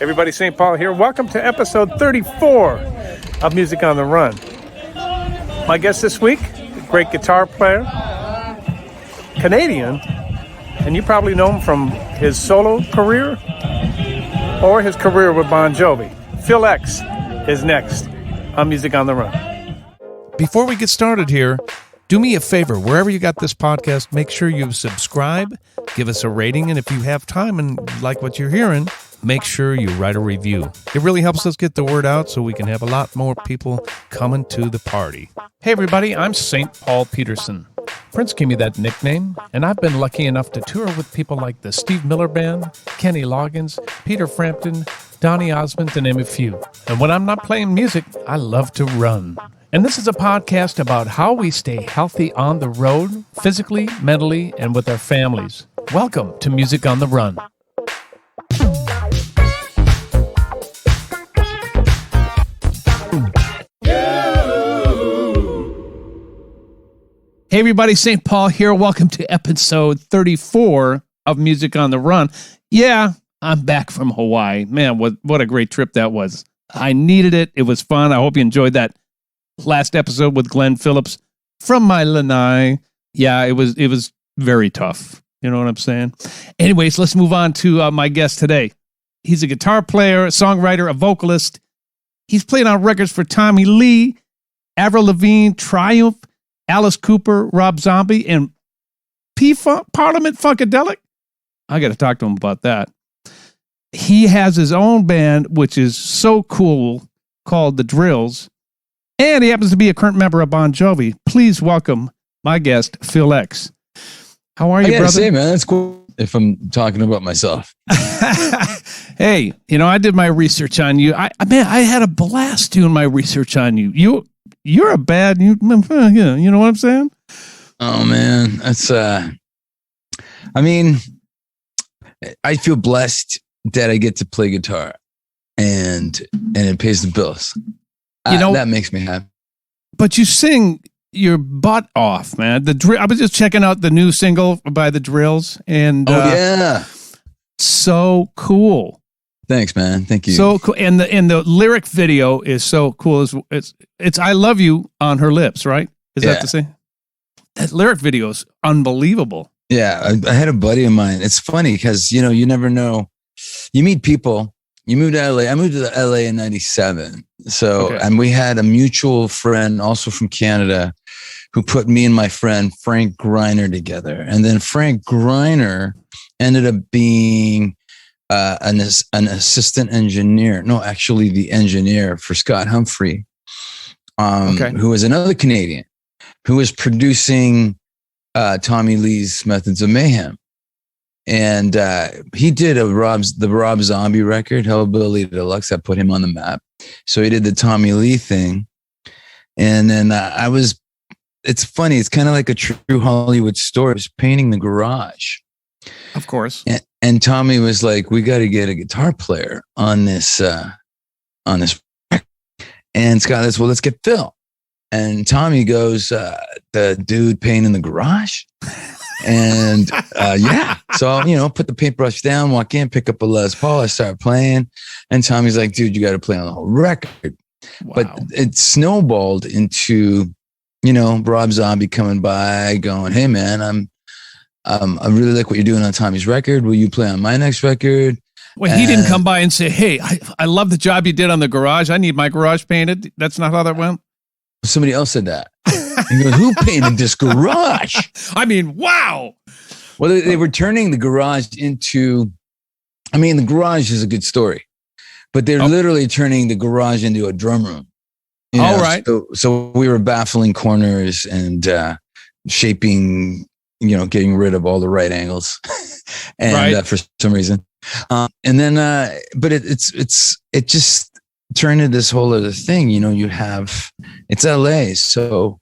Everybody, St. Paul here. Welcome to episode 34 of Music on the Run. My guest this week, great guitar player, Canadian, and you probably know him from his solo career or his career with Bon Jovi. Phil X is next on Music on the Run. Before we get started here, do me a favor. Wherever you got this podcast, make sure you subscribe, give us a rating, and if you have time and like what you're hearing, make sure you write a review. It really helps us get the word out so we can have a lot more people coming to the party. Hey everybody, I'm St. Paul Peterson. Prince gave me that nickname, and I've been lucky enough to tour with people like the Steve Miller Band, Kenny Loggins, Peter Frampton, Donny Osmond, to name a few. And when I'm not playing music, I love to run. And this is a podcast about how we stay healthy on the road, physically, mentally, and with our families. Welcome to Music on the Run. Hey everybody, St. Paul here. Welcome to episode 34 of Music on the Run. Yeah, I'm back from Hawaii. Man, what a great trip that was. I needed it. It was fun. I hope you enjoyed that last episode with Glenn Phillips from my lanai. Yeah, it was very tough. You know what I'm saying? Anyways, let's move on to my guest today. He's a guitar player, a songwriter, a vocalist. He's played on records for Tommy Lee, Avril Lavigne, Triumph, Alice Cooper, Rob Zombie, and Parliament Funkadelic. I got to talk to him about that. He has his own band, which is so cool, called TheDrills. And he happens to be a current member of Bon Jovi. Please welcome my guest, Phil X. How are you, brother? Say, man, that's cool if I'm talking about myself. Hey, I did my research on you. I had a blast doing my research on you. You're a bad, you know what I'm saying? Oh man, that's, I feel blessed that I get to play guitar and it pays the bills. That makes me happy. But you sing your butt off, man. I was just checking out the new single by TheDrills and yeah. So cool. Thanks, man. Thank you. So cool. And the lyric video is so cool. It's I love you on her lips, right? Is that the same? That lyric video is unbelievable. Yeah. I had a buddy of mine. It's funny because, you never know. You meet people. You move to LA. I moved to LA in 97. So, and we had a mutual friend also from Canada who put me and my friend Frank Greiner together. And then Frank Greiner ended up being an assistant engineer. No, actually the engineer for Scott Humphrey, who was another Canadian who was producing Tommy Lee's Methods of Mayhem. And he did the Rob Zombie record, Hellbilly Deluxe, that put him on the map. So he did the Tommy Lee thing. And then it's funny. It's kind of like a true Hollywood story. I was painting the garage. Of course. And Tommy was like, we got to get a guitar player on this record. And Scott says, well, let's get Phil. And Tommy goes, the dude painting the garage. And yeah, so put the paintbrush down, walk in, pick up a Les Paul. I start playing, and Tommy's like, "Dude, you got to play on the whole record." Wow. But it snowballed into, Rob Zombie coming by, going, "Hey, man, I really like what you're doing on Tommy's record. Will you play on my next record?" Well, he didn't come by and say, "Hey, I love the job you did on the garage. I need my garage painted." That's not how that went. Somebody else said that. He goes, who painted this garage? I mean, wow. Well, they were turning the garage into, the garage is a good story, but they're literally turning the garage into a drum room. All right. So we were baffling corners and shaping, getting rid of all the right angles and for some reason. And then, but it just turned into this whole other thing. It's LA. So,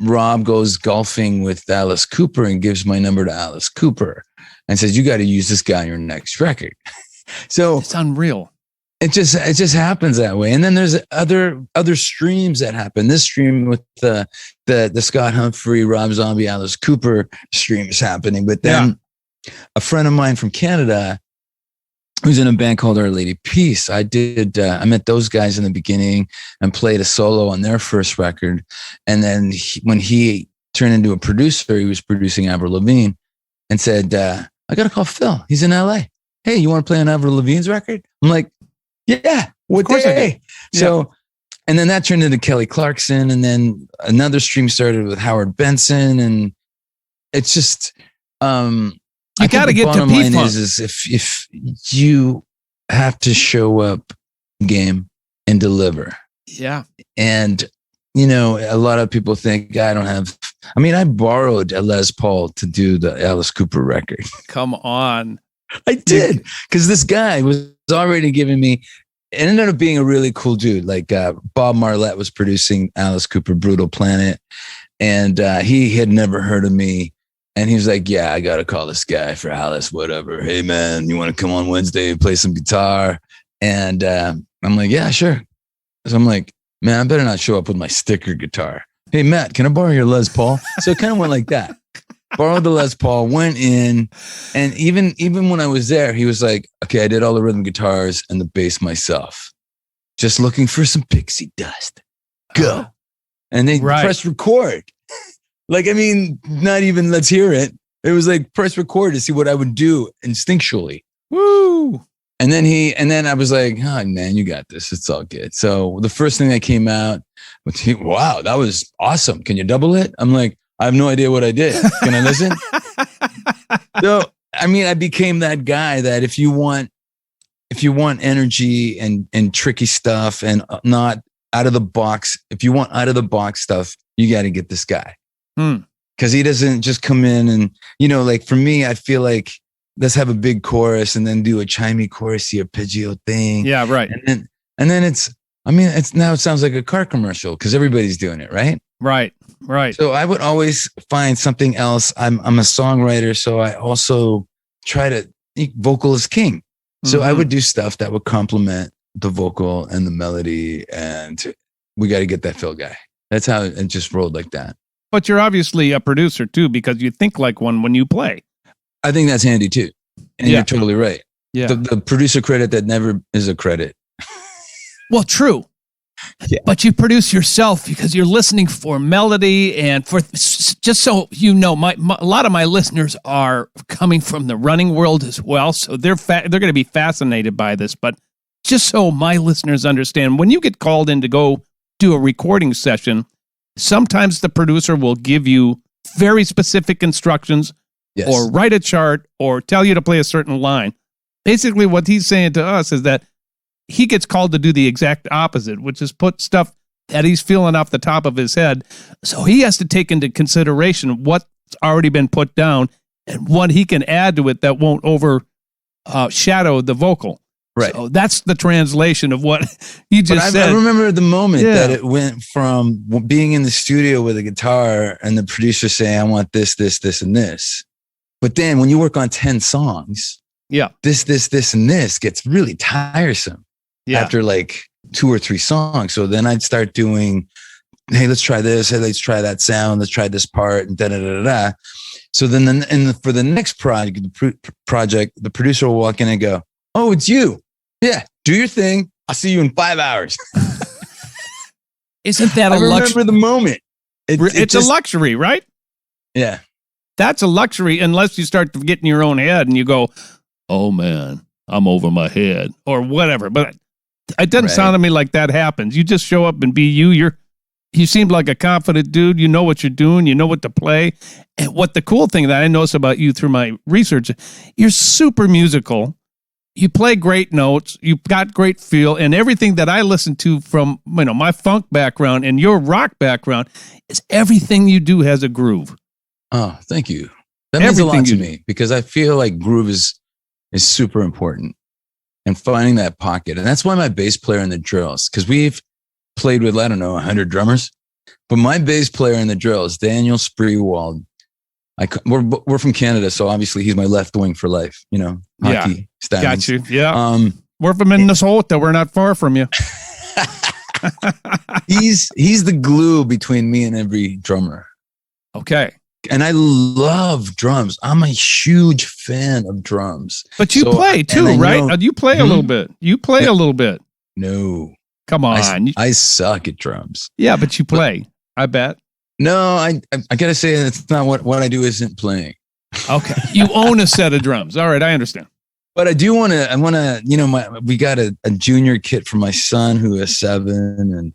Rob goes golfing with Alice Cooper and gives my number to Alice Cooper and says, you got to use this guy on your next record. So it's unreal. It just happens that way. And then there's other streams that happen. This stream with the Scott Humphrey, Rob Zombie, Alice Cooper stream is happening. But then a friend of mine from Canada who's in a band called Our Lady Peace. I met those guys in the beginning and played a solo on their first record. And then when he turned into a producer, he was producing Avril Lavigne, and said, I got to call Phil. He's in LA. Hey, you want to play on Avril Lavigne's record? I'm like, yeah, what day? Yeah. So, and then that turned into Kelly Clarkson. And then another stream started with Howard Benson. And it's just, you got to get to P-Funk. Is if you have to show up game and deliver. Yeah. And, a lot of people think I borrowed a Les Paul to do the Alice Cooper record. Come on. I did. Because this guy was already giving me, it ended up being a really cool dude. Like Bob Marlette was producing Alice Cooper, Brutal Planet. And he had never heard of me. And he was like, yeah, I got to call this guy for Alice, whatever. Hey, man, you want to come on Wednesday and play some guitar? And I'm like, yeah, sure. So I'm like, man, I better not show up with my sticker guitar. Hey, Matt, can I borrow your Les Paul? So it kind of went like that. Borrowed the Les Paul, went in. And even when I was there, he was like, okay, I did all the rhythm guitars and the bass myself. Just looking for some pixie dust. Go. And they pressed record. Like, not even let's hear it. It was like press record to see what I would do instinctually. Woo! And then I was like, oh, man, you got this. It's all good. So the first thing that came out was, wow, that was awesome. Can you double it? I'm like, I have no idea what I did. Can I listen? So, I became that guy that if you want energy and tricky stuff and not out of the box, if you want out of the box stuff, you got to get this guy. Because he doesn't just come in and, like for me, I feel like let's have a big chorus and then do a chimey chorusy arpeggio thing. Yeah, right. And then it sounds like a car commercial because everybody's doing it, right? Right. So I would always find something else. I'm a songwriter, so I also try to vocal is king. So I would do stuff that would complement the vocal and the melody, and we got to get that Phil guy. That's how it just rolled like that. But you're obviously a producer too, because you think like one when you play. I think that's handy too. And you're totally right. Yeah. The producer credit that never is a credit. Well, true. Yeah. But you produce yourself because you're listening for melody and for just so you know, a lot of my listeners are coming from the running world as well, so they're going to be fascinated by this. But just so my listeners understand, when you get called in to go do a recording session, sometimes the producer will give you very specific instructions, or write a chart, or tell you to play a certain line. Basically, what he's saying to us is that he gets called to do the exact opposite, which is put stuff that he's feeling off the top of his head. So he has to take into consideration what's already been put down and what he can add to it that won't overshadow the vocal. Right. So that's the translation of what you just said. I remember the moment that it went from being in the studio with a guitar and the producer saying, I want this, this, this, and this. But then when you work on 10 songs, this, and this gets really tiresome after like 2 or 3 songs. So then I'd start doing, hey, let's try this. Hey, let's try that sound. Let's try this part. And da-da-da-da-da. So then for the next project, the producer will walk in and go, oh, it's you. Yeah, do your thing. I'll see you in 5 hours. Isn't that a luxury? I remember the moment. It's a luxury, right? Yeah. That's a luxury unless you start to get in your own head and you go, oh, man, I'm over my head or whatever. But it doesn't sound to me like that happens. You just show up and be you. You seem like a confident dude. You know what you're doing. You know what to play. And what the cool thing that I noticed about you through my research, you're super musical. You play great notes. You've got great feel, and everything that I listen to from my funk background and your rock background is everything you do has a groove. Oh, thank you. That means a lot to me because I feel like groove is super important and finding that pocket. And that's why my bass player in TheDrills, because we've played with, 100 drummers, but my bass player in TheDrills, Daniel Spreewald, we're from Canada, so obviously he's my left wing for life, hockey styles. Got you. Yeah. We're from Minnesota. We're not far from you. He's the glue between me and every drummer. Okay. And I love drums. I'm a huge fan of drums. But you play too, right? You play a little bit. You play a little bit. No. Come on. I suck at drums. Yeah, but you play, I bet. No, I got to say it's not what I do isn't playing. Okay. You own a set of drums. All right, I understand. But I want to, we got a junior kit for my son who is 7, and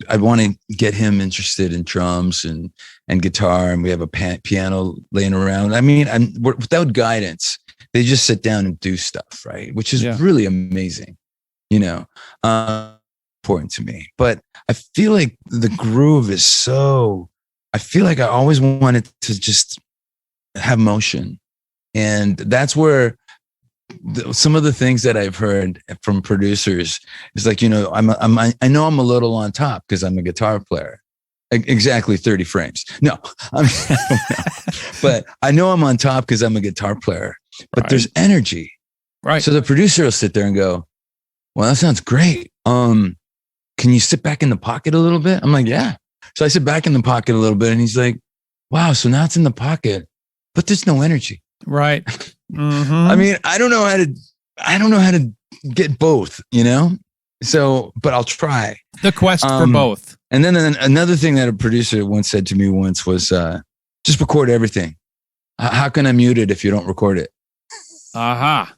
I want to get him interested in drums and guitar, and we have a piano laying around. I mean, without guidance, they just sit down and do stuff, right? Which is really amazing, important to me. But I feel like the groove is I feel like I always wanted to just have motion. And that's where some of the things that I've heard from producers is like, I know I'm a little on top because I'm a guitar player. Exactly 30 frames. No, but I know I'm on top because I'm a guitar player, but there's energy. Right. So the producer will sit there and go, well, that sounds great. Can you sit back in the pocket a little bit? I'm like, yeah. So I sit back in the pocket a little bit, and he's like, wow, so now it's in the pocket, but there's no energy. Right. Mm-hmm. I mean, I don't know how to get both, So, but I'll try. The quest for both. And then another thing that a producer once said to me was, just record everything. How can I mute it if you don't record it? Aha. Uh-huh.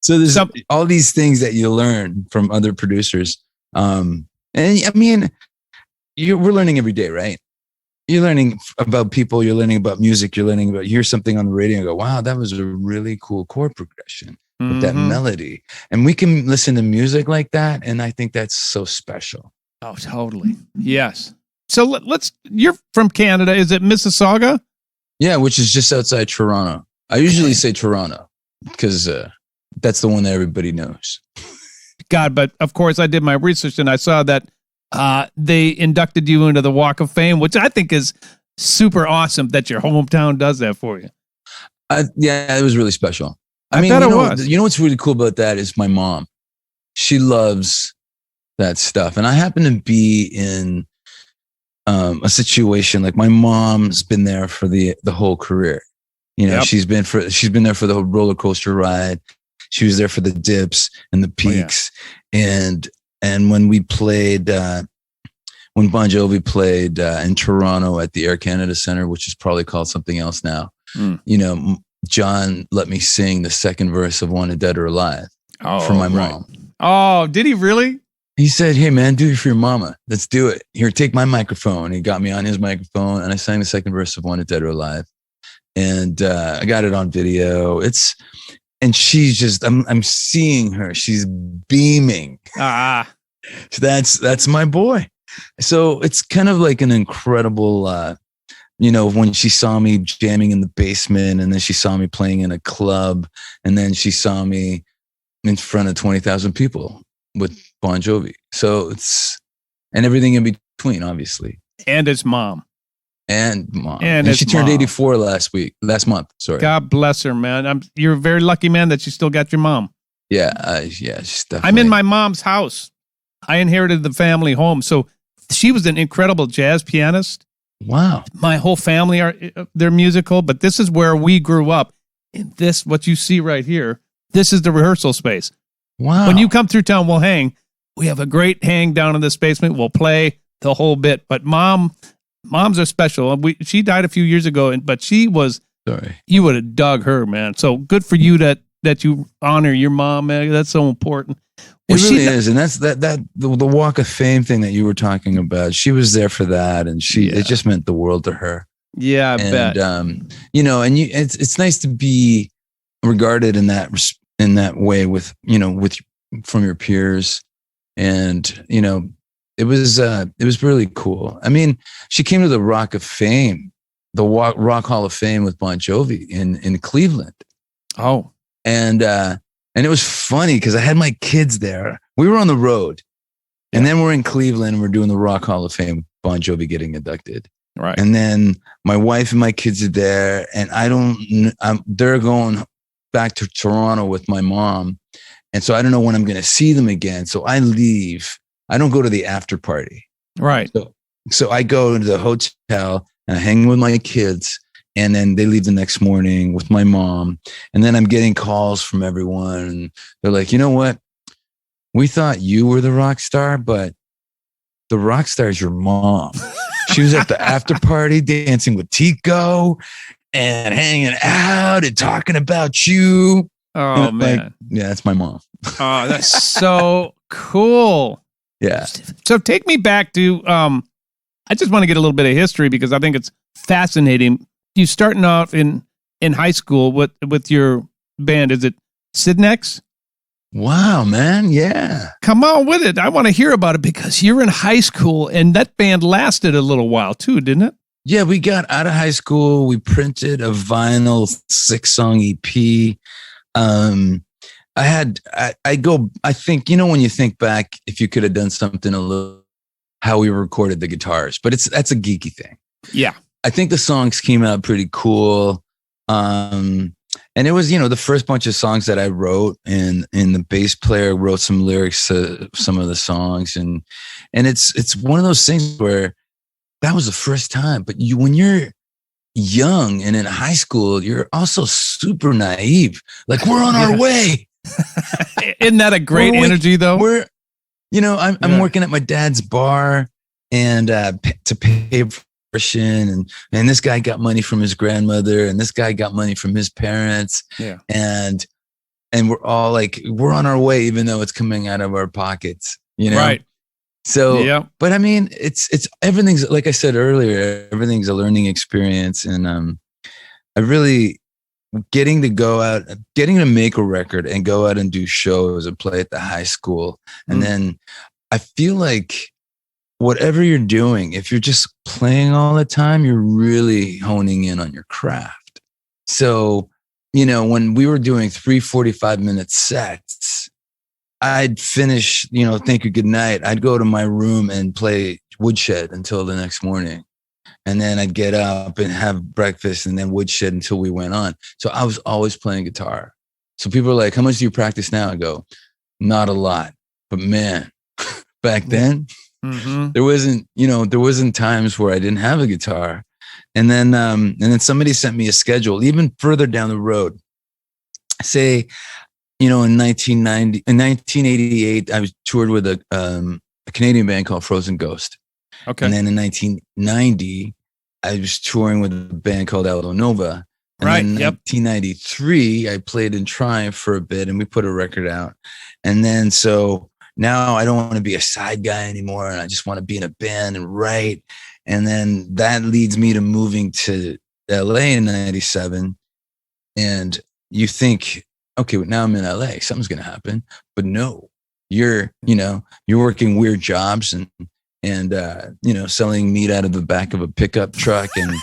So there's all these things that you learn from other producers. And I mean, we're learning every day, right? You're learning about people, you're learning about music, you hear something on the radio and go, wow, that was a really cool chord progression with that melody. And we can listen to music like that. And I think that's so special. Oh, totally. Yes. So you're from Canada. Is it Mississauga? Yeah, which is just outside Toronto. I usually say Toronto because that's the one that everybody knows. God, but of course I did my research and I saw that they inducted you into the Walk of Fame, which I think is super awesome that your hometown does that for you. Yeah, it was really special. I mean, it was. You know what's really cool about that is my mom. She loves that stuff. And I happen to be in a situation like my mom's been there for the whole career. She's been there for the whole roller coaster ride. She was there for the dips and the peaks. Oh, yeah. And when we played, when Bon Jovi played in Toronto at the Air Canada Centre, which is probably called something else now, John let me sing the second verse of Wanted Dead or Alive for my mom. Oh, did he really? He said, hey, man, do it for your mama. Let's do it. Here, take my microphone. He got me on his microphone, and I sang the second verse of Wanted Dead or Alive. And I got it on video. And she's just, I'm seeing her. She's beaming. So that's my boy. So it's kind of like an incredible, when she saw me jamming in the basement, and then she saw me playing in a club, and then she saw me in front of 20,000 people with Bon Jovi. So and everything in between, obviously. And his mom. And she turned 84 last month. Sorry. God bless her, man. You're a very lucky man that you still got your mom. Yeah. She's definitely. I'm in my mom's house. I inherited the family home. So she was an incredible jazz pianist. Wow. My whole family they're musical, but this is where we grew up. And what you see right here, this is the rehearsal space. Wow. When you come through town, we'll hang. We have a great hang down in this basement. We'll play the whole bit. But moms are special. She died a few years ago, but she was. Sorry. You would have dug her, man. So good for you that you honor your mom, man. That's so important. It really is, and that's the Walk of Fame thing that you were talking about. She was there for that, and it just meant the world to her. Yeah, I bet. It's nice to be regarded in that way with from your peers, and it was really cool. I mean, she came to the Rock of Fame, the Rock Hall of Fame with Bon Jovi in Cleveland. Oh, and it was funny because I had my kids there. We were on the road, and then we're in Cleveland and we're doing the Rock Hall of Fame with Bon Jovi getting inducted. Right. And then my wife and my kids are there, and they're going back to Toronto with my mom. And so I don't know when I'm going to see them again. So I leave. I don't go to the after party. Right. So I go into the hotel, and I hang with my kids. And then they leave the next morning with my mom. And then I'm getting calls from everyone. And they're like, you know what? We thought you were the rock star, but the rock star is your mom. She was at the after party dancing with Tico and hanging out and talking about you. Oh, man. Like, yeah, that's my mom. Oh, that's so cool. Yeah. So take me back to, I just want to get a little bit of history because I think it's fascinating. You starting off in high school with your band, is it Sidnex? Wow, man. Yeah. Come on with it. I want to hear about it because you're in high school and that band lasted a little while too, didn't it? Yeah, we got out of high school. We printed a vinyl 6-song EP. I think, when you think back, if you could have done something a little, how we recorded the guitars, but that's a geeky thing. Yeah. I think the songs came out pretty cool. And it was, the first bunch of songs that I wrote, and the bass player wrote some lyrics to some of the songs. And it's one of those things where that was the first time. But when you're young and in high school, you're also super naive. Like, we're on our way. Isn't that a great energy though? I'm working at my dad's bar and to pay and this guy got money from his grandmother, and this guy got money from his parents. Yeah. And we're all like, we're on our way, even though it's coming out of our pockets, Right. So, yeah. But I mean, it's everything's, like I said earlier, everything's a learning experience. And I really getting to make a record and go out and do shows and play at the high school. And then I feel like whatever you're doing, if you're just playing all the time, you're really honing in on your craft. So, when we were doing 3 45-minute sets, I'd finish, thank you, good night. I'd go to my room and play Woodshed until the next morning. And then I'd get up and have breakfast and then Woodshed until we went on. So I was always playing guitar. So people are like, how much do you practice now? I go, not a lot. But man, back then, there wasn't times where I didn't have a guitar. And then somebody sent me a schedule even further down the road. Say, in 1988, I was toured with a Canadian band called Frozen Ghost. Okay. And then in 1990, I was touring with a band called Aldo Nova. And then in 1993, I played in Triumph for a bit and we put a record out. And then so now I don't want to be a side guy anymore, and I just want to be in a band and write. And then that leads me to moving to LA in 97. And you think, okay, well, now I'm in LA, something's going to happen. But no, you're working weird jobs and selling meat out of the back of a pickup truck and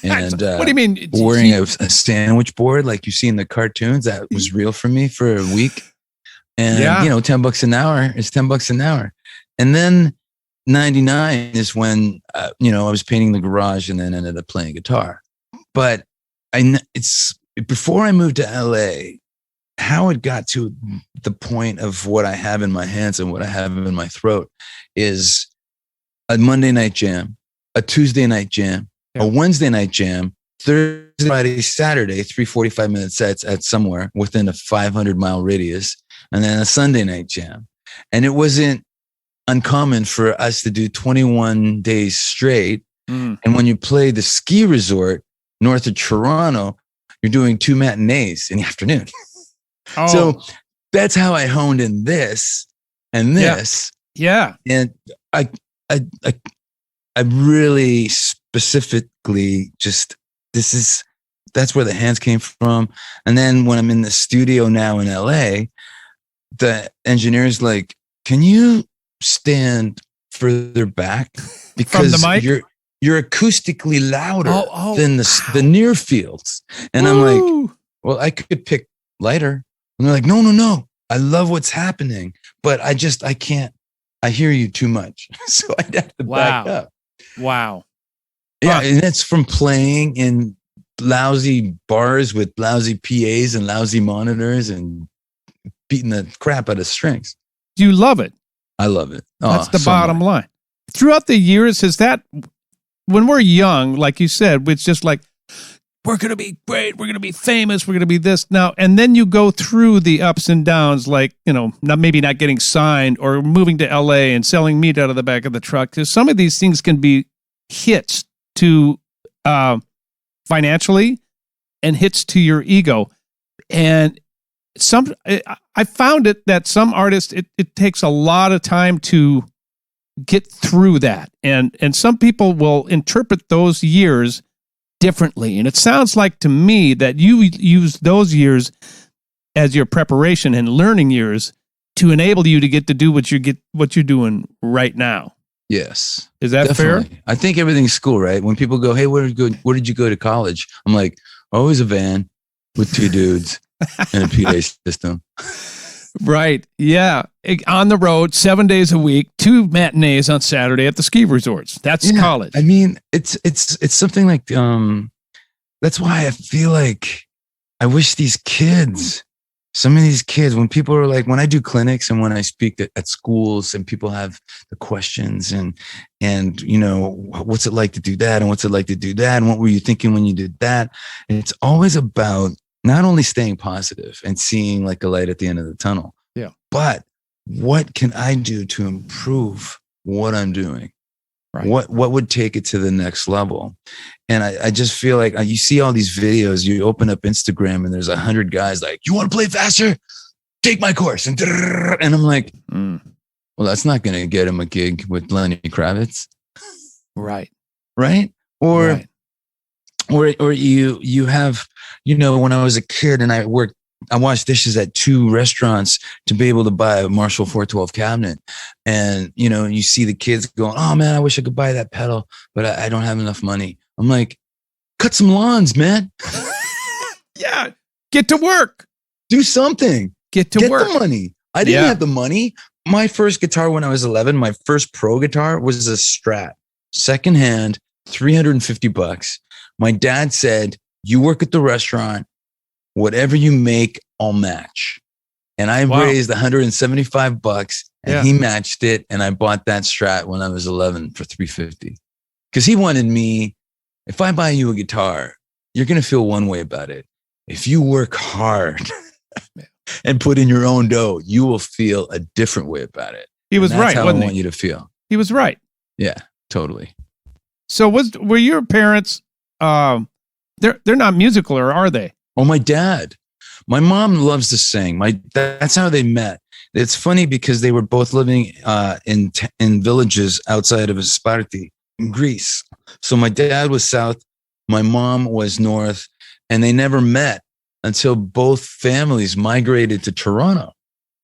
what do you mean? Wearing a sandwich board like you see in the cartoons. That was real for me for a week. And, $10 an hour is $10 an hour. And then 99 is when, I was painting the garage and then ended up playing guitar. But it's before I moved to LA, how it got to the point of what I have in my hands and what I have in my throat is a Monday night jam, a Tuesday night jam, a Wednesday night jam, Thursday, Friday, Saturday, 3 45-minute sets at somewhere within a 500-mile radius, and then a Sunday night jam. And it wasn't uncommon for us to do 21 days straight. And when you play the ski resort north of Toronto, you're doing 2 matinees in the afternoon. Oh. So that's how I honed in this and this. Yeah. And I really specifically just, that's where the hands came from. And then when I'm in the studio now in LA, the engineer's like, can you stand further back? Because from the mic? You're acoustically louder than the near fields. And I'm like, well, I could pick lighter. And they're like, no. I love what's happening, but I can't. I hear you too much. So I'd have to back up. Wow. Yeah. And that's from playing in lousy bars with lousy PAs and lousy monitors and beating the crap out of strings. You love it. I love it. That's the bottom line. Throughout the years, has that when we're young, like you said, it's just like, we're going to be great. We're going to be famous. We're going to be this now. And then you go through the ups and downs, like, maybe not getting signed or moving to LA and selling meat out of the back of the truck. Because some of these things can be hits to financially and hits to your ego. And I found it that some artists, it takes a lot of time to get through that. And some people will interpret those years differently. And it sounds like to me that you use those years as your preparation and learning years to enable you to get to do what you're doing right now. Yes. Is that definitely fair? I think everything's school, right? When people go, hey, where did you go to college? I'm like, always a van with two dudes and a PA system. Right. Yeah. On the road, 7 days a week, 2 matinees on Saturday at the ski resorts. That's college. I mean, it's something like, that's why I feel like I wish some of these kids, when people are like, when I do clinics and when I speak at schools and people have the questions and, what's it like to do that? And what's it like to do that? And what were you thinking when you did that? And it's always about not only staying positive and seeing like a light at the end of the tunnel, but what can I do to improve what I'm doing? Right. What would take it to the next level? And I just feel like you see all these videos, you open up Instagram and there's 100 guys like, you want to play faster? Take my course. And I'm like, well, that's not going to get him a gig with Lenny Kravitz. Right. Right. Or you have, when I was a kid and I washed dishes at 2 restaurants to be able to buy a Marshall 412 cabinet. And, you see the kids going, oh man, I wish I could buy that pedal, but I don't have enough money. I'm like, cut some lawns, man. Yeah. Get to work. Do something. Get work. The money. I didn't have the money. My first guitar when I was 11, my first pro guitar was a Strat, secondhand, $350. My dad said, you work at the restaurant, whatever you make, I'll match. And I raised $175 and he matched it. And I bought that Strat when I was 11 for $350. Because he wanted me, if I buy you a guitar, you're going to feel one way about it. If you work hard and put in your own dough, you will feel a different way about it. He was right. That's how I want you to feel. He was right. Yeah, totally. So were your parents, they're not musical, or are they? Oh, my dad. My mom loves to sing. That's how they met. It's funny because they were both living in villages outside of Sartori in Greece. So my dad was south, my mom was north, and they never met until both families migrated to Toronto.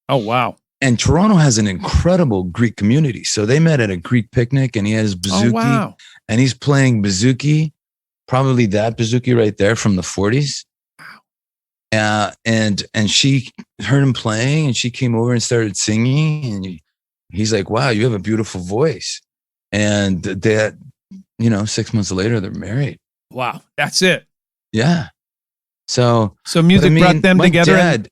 Oh, wow. And Toronto has an incredible Greek community. So they met at a Greek picnic and he has bouzouki. Oh, wow. And he's playing bouzouki, probably that bouzouki right there from the 40s. And she heard him playing and she came over and started singing. And he's like, wow, you have a beautiful voice. And that, 6 months later, they're married. Wow. That's it. Yeah. So music brought them together. Dad,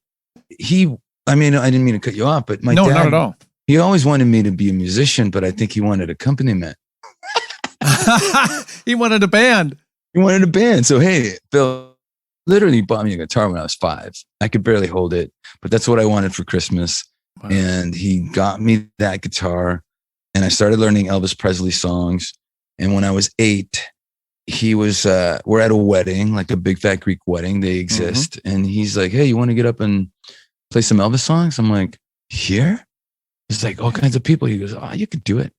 I didn't mean to cut you off, but my dad, not at all. He always wanted me to be a musician, but I think he wanted accompaniment. He wanted a band. So, hey, Bill literally bought me a guitar when I was 5. I could barely hold it, but that's what I wanted for Christmas. Wow. And he got me that guitar and I started learning Elvis Presley songs. And when I was 8, he was, we're at a wedding, like a big fat Greek wedding. They exist. Mm-hmm. And he's like, hey, you want to get up and play some Elvis songs? I'm like, here? There's like all kinds of people. He goes, oh, you could do it.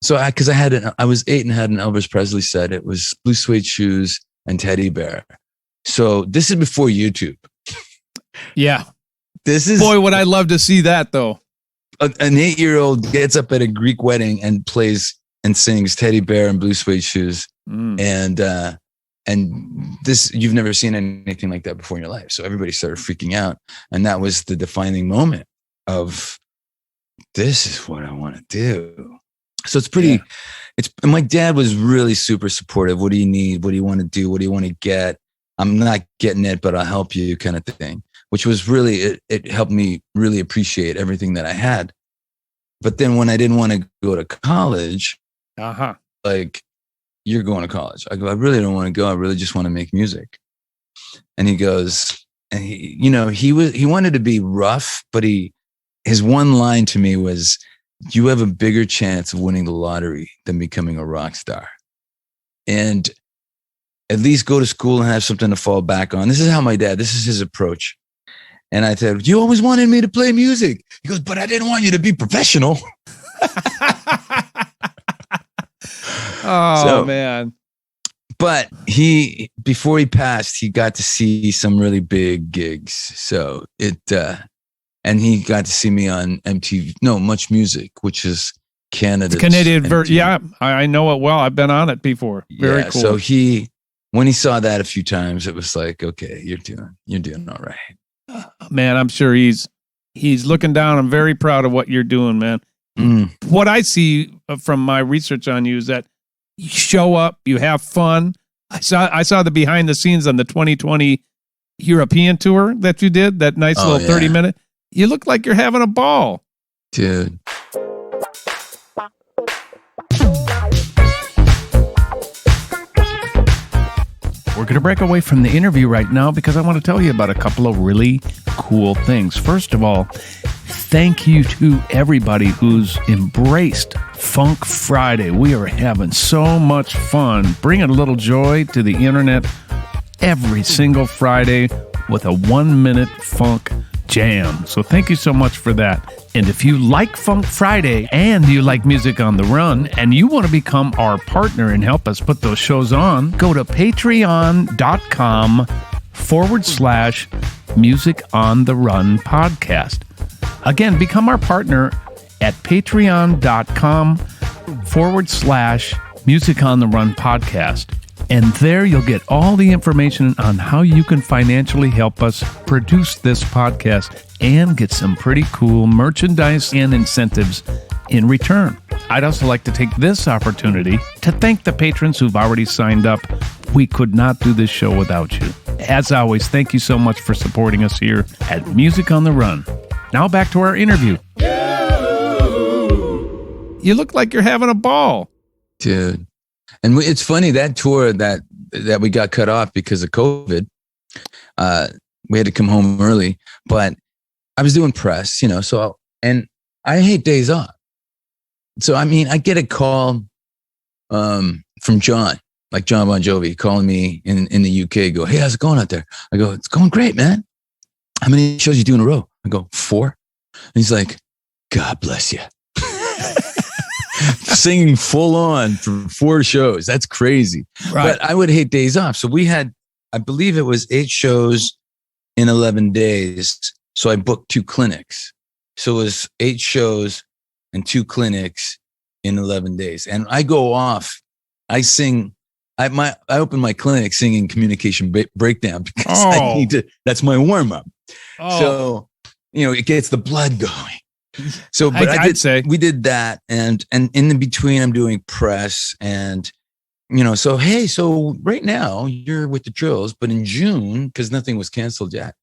So I was 8 and had an Elvis Presley set. It was Blue Suede Shoes and Teddy Bear. So this is before YouTube. Yeah. Boy, would I love to see that though. An 8-year-old gets up at a Greek wedding and plays and sings Teddy Bear and Blue Suede Shoes. And this, you've never seen anything like that before in your life. So everybody started freaking out. And that was the defining moment of, this is what I want to do. So it's pretty, and my dad was really super supportive. What do you need? What do you want to do? What do you want to get? I'm not getting it, but I'll help you, kind of thing, which was really, it helped me really appreciate everything that I had. But then when I didn't want to go to college, like, you're going to college. I go, I really don't want to go. I really just want to make music. And he goes, and he wanted to be rough, but his one line to me was, you have a bigger chance of winning the lottery than becoming a rock star. And at least go to school and have something to fall back on. This is his approach. And I said, you always wanted me to play music. He goes, but I didn't want you to be professional. Man. But before he passed, he got to see some really big gigs. So and he got to see me on Much Music, which is Canada's. It's Canadian version. Yeah, I know it well. I've been on it before. Very cool. So when he saw that a few times, it was like, okay, you're doing all right. Man, I'm sure he's looking down. I'm very proud of what you're doing, man. What I see from my research on you is that you show up, you have fun. I saw the behind the scenes on the 2020 European tour that you did, that nice little 30-minute. You look like you're having a ball. Dude. We're going to break away from the interview right now because I want to tell you about a couple of really cool things. First of all, thank you to everybody who's embraced Funk Friday. We are having so much fun, bringing a little joy to the internet every single Friday with a 1-minute funk jam. So thank you so much for that. And if you like Funk Friday and you like Music on the Run and you want to become our partner and help us put those shows on, go to patreon.com/Music on the Run podcast. Again, become our partner at patreon.com/Music on the Run podcast. And there you'll get all the information on how you can financially help us produce this podcast and get some pretty cool merchandise and incentives in return. I'd also like to take this opportunity to thank the patrons who've already signed up. We could not do this show without you. As always, thank you so much for supporting us here at Music on the Run. Now back to our interview. You look like you're having a ball. Dude. And it's funny, that tour that we got cut off because of COVID, we had to come home early, but I was doing press, and I hate days off. So, I mean, I get a call from John, like John Bon Jovi, calling me in the UK, go, hey, how's it going out there? I go, it's going great, man. How many shows you do in a row? I go, 4. And he's like, God bless you. Singing full on for 4 shows. That's crazy. Right. But I would hate days off. So we had, I believe it was 8 shows in 11 days. So I booked 2 clinics. So it was 8 shows and 2 clinics in 11 days. And I go off. I sing. I open my clinic singing Communication Breakdown because I need to. That's my warm up. So it gets the blood going. So, but I'd say we did that, and in the between, I'm doing press, and so hey, so right now you're with the Drills, but in June, because nothing was canceled yet,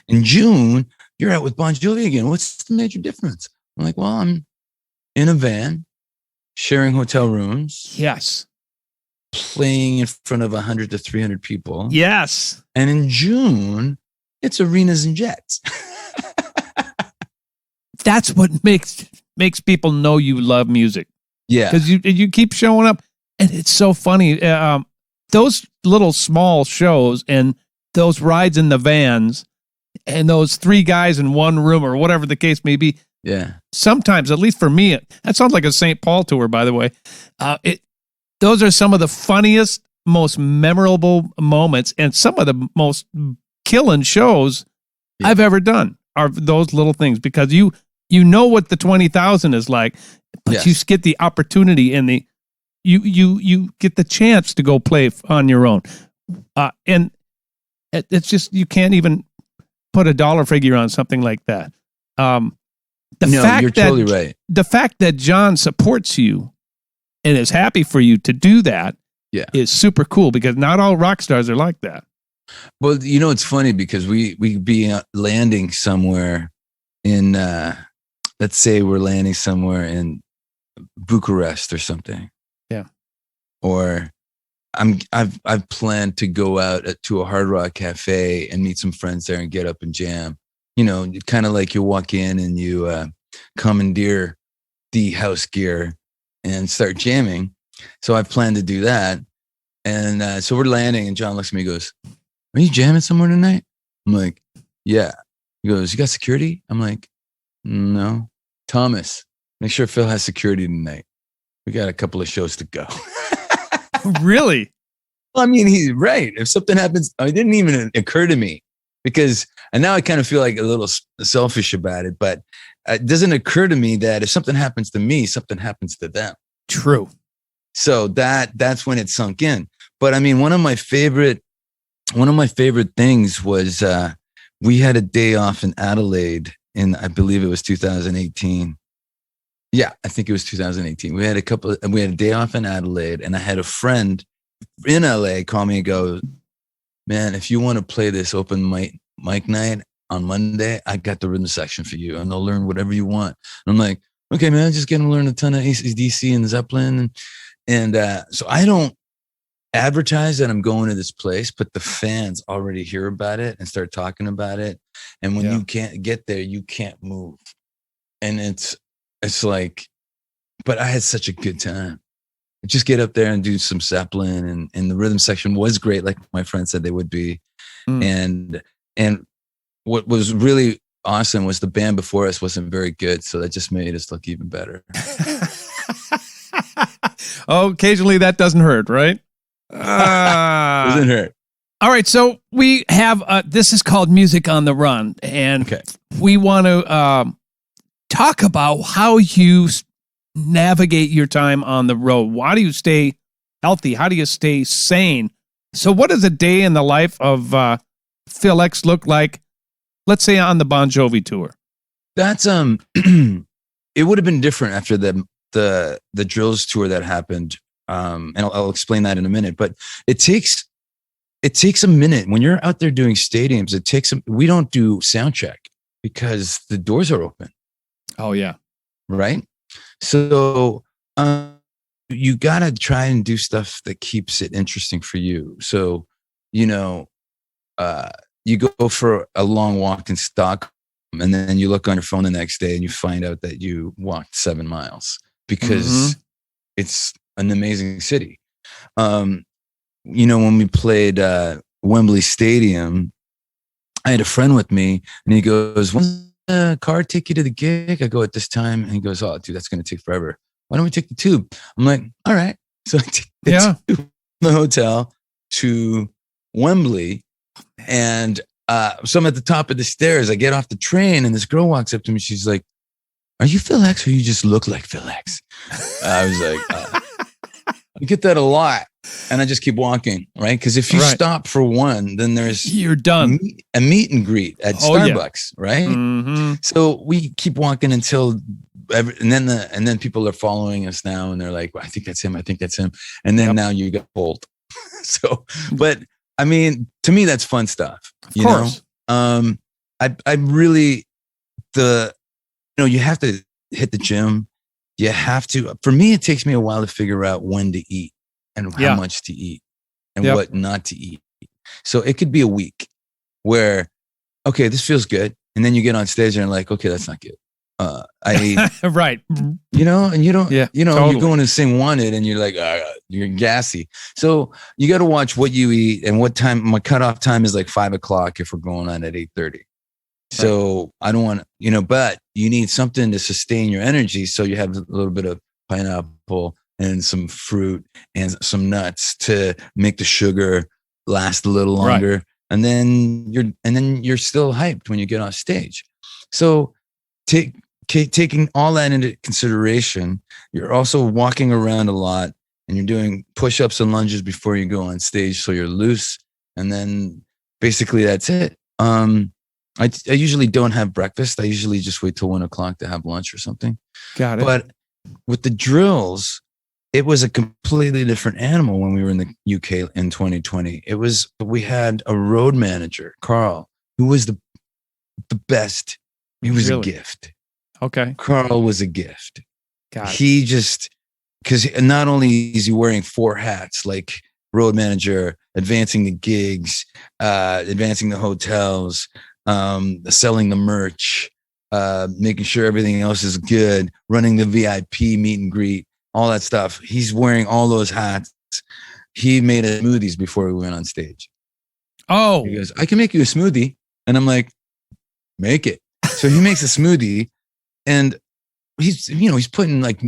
in June you're out with Bon Jovi again. What's the major difference? I'm like, well, I'm in a van, sharing hotel rooms, playing in front of 100 to 300 people, and in June it's arenas and jets. That's what makes people know you love music. Yeah. Because you keep showing up. And it's so funny. Those little small shows and those rides in the vans and those 3 guys in one room or whatever the case may be. Yeah. Sometimes, at least for me, that sounds like a St. Paul tour, by the way. Those are some of the funniest, most memorable moments and some of the most killing shows I've ever done are those little things, because you know what the 20,000 is like, but you get the opportunity and you get the chance to go play on your own. And it's just, you can't even put a dollar figure on something like that. You're totally right. The fact that John supports you and is happy for you to do that is super cool, because not all rock stars are like that. Well, it's funny because we be landing somewhere in, let's say we're landing somewhere in Bucharest or something. Yeah. Or I've planned to go out to a Hard Rock cafe and meet some friends there and get up and jam. You know, kind of like you walk in and you commandeer the house gear and start jamming. So I've planned to do that. And so we're landing and John looks at me and goes, "Are you jamming somewhere tonight?" I'm like, "Yeah." He goes, "You got security?" I'm like, "No." "Thomas, make sure Phil has security tonight. We got a couple of shows to go." Really? Well, I mean, he's right. If something happens, it didn't even occur to me and now I kind of feel like a little selfish about it, but it doesn't occur to me that if something happens to me, something happens to them. True. So that's when it sunk in. But I mean, one of my favorite things was we had a day off in Adelaide I believe it was 2018. Yeah, I think it was 2018. We had a day off in Adelaide, and I had a friend in LA call me and go, "Man, if you want to play this open mic night on Monday, I got the rhythm section for you, and I'll learn whatever you want." And I'm like, "Okay, man, just going to learn a ton of AC/DC and Zeppelin." And so I don't advertise that I'm going to this place, but the fans already hear about it and start talking about it. And when you can't get there, you can't move. And it's like, but I had such a good time. Just get up there and do some Zeppelin, and the rhythm section was great, like my friend said they would be. And what was really awesome was the band before us wasn't very good, so that just made us look even better. Oh, occasionally that doesn't hurt, right? Doesn't hurt. All right, so we have this is called Music on the Run, and we want to talk about how you navigate your time on the road. Why do you stay healthy? How do you stay sane? So what does a day in the life of Phil X look like, let's say on the Bon Jovi tour? That's it would have been different after the Drills tour that happened. And I'll explain that in a minute, but it takes a minute when you're out there doing stadiums. We don't do sound check because the doors are open. Oh yeah. Right. So, you got to try and do stuff that keeps it interesting for you. So, you go for a long walk in Stockholm, and then you look on your phone the next day and you find out that you walked 7 miles because it's an amazing city. When we played Wembley Stadium, I had a friend with me, and he goes, "When's the car take you to the gig?" I go, "At this time." And he goes, "Oh, dude, that's going to take forever. Why don't we take the tube?" I'm like, "All right." So I take the tube from the hotel to Wembley, and so I'm at the top of the stairs. I get off the train, and this girl walks up to me. She's like, "Are you Phil X, or you just look like Phil X?" I was like, I get that a lot. And I just keep walking, right? Because if you stop for one, then you're done. A meet and greet at Starbucks, right? Mm-hmm. So we keep walking until, and then people are following us now, and they're like, "Well, I think that's him. I think that's him." And then now you got pulled. So, but I mean, to me, that's fun stuff. Of course. I really you have to hit the gym. You have to. For me, it takes me a while to figure out when to eat and how much to eat and what not to eat. So it could be a week where, okay, this feels good. And then you get on stage and you're like, okay, that's not good. Right. And you don't, totally. You're going to sing Wanted and you're like, you're gassy. So you got to watch what you eat and what time. My cutoff time is like 5:00 if we're going on at 8:30. So I don't want to, but you need something to sustain your energy. So you have a little bit of pineapple and some fruit and some nuts to make the sugar last a little longer. Right. And then you're still hyped when you get on stage. So taking all that into consideration, you're also walking around a lot and you're doing push-ups and lunges before you go on stage. So you're loose. And then basically that's it. I usually don't have breakfast. I usually just wait till 1:00 to have lunch or something. Got it. But with the Drills, it was a completely different animal when we were in the UK in 2020. We had a road manager, Carl, who was the best. He was a gift. Okay. Carl was a gift. Got it. He just, because not only is he wearing 4 hats like road manager, advancing the gigs, advancing the hotels, selling the merch, making sure everything else is good, running the VIP meet and greet, all that stuff. He's wearing all those hats. He made us smoothies before we went on stage. Oh. He goes, I can make you a smoothie. And I'm like, make it. So he makes a smoothie, and he's putting like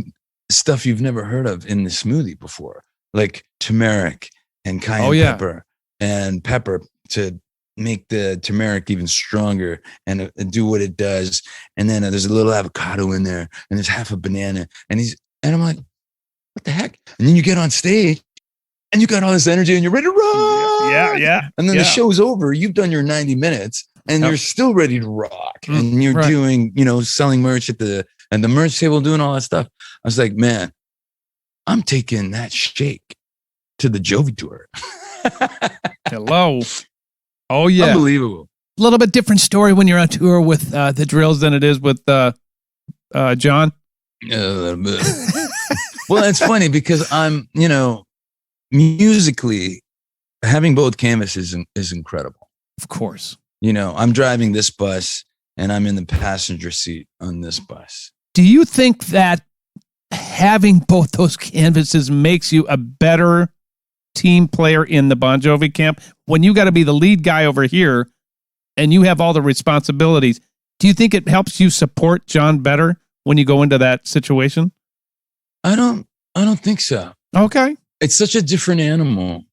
stuff you've never heard of in the smoothie before, like turmeric and cayenne pepper and pepper to make the turmeric even stronger and do what it does. And then there's a little avocado in there, and there's half a banana. And I'm like, what the heck? And then you get on stage and you got all this energy and you're ready to rock. Yeah. And then the show's over. You've done your 90 minutes and you're still ready to rock. And you're doing, selling merch at the merch table, doing all that stuff. I was like, man, I'm taking that shake to the Jovi tour. Hello. Oh, yeah. Unbelievable. A little bit different story when you're on tour with TheDrills than it is with John. A little bit. Well, it's funny because I'm, musically, having both canvases is incredible. Of course. I'm driving this bus and I'm in the passenger seat on this bus. Do you think that having both those canvases makes you a better team player in the Bon Jovi camp? When you got to be the lead guy over here and you have all the responsibilities, do you think it helps you support John better when you go into that situation? I don't think so. Okay. It's such a different animal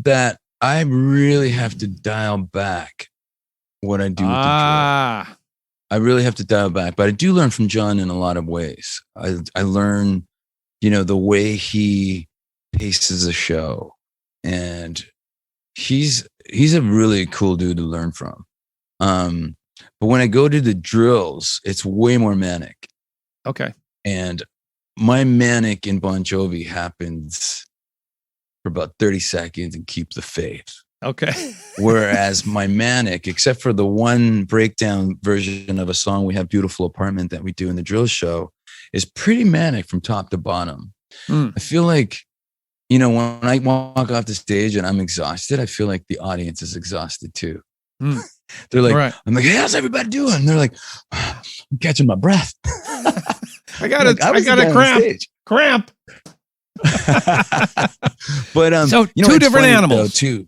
that I really have to dial back what I do with the drill. I really have to dial back, but I do learn from John in a lot of ways. I learn, the way he paces a show, and he's a really cool dude to learn from. But when I go to the drills, it's way more manic. Okay. And my manic in Bon Jovi happens for about 30 seconds and keep the faith. Okay. Whereas my manic, except for the one breakdown version of a song, We Have Beautiful Apartment, that we do in the drill show, is pretty manic from top to bottom. I feel like, when I walk off the stage and I'm exhausted, I feel like the audience is exhausted too. They're like, I'm like, hey, how's everybody doing? And they're like, I'm catching my breath. I got a cramp. But so two different animals though, too.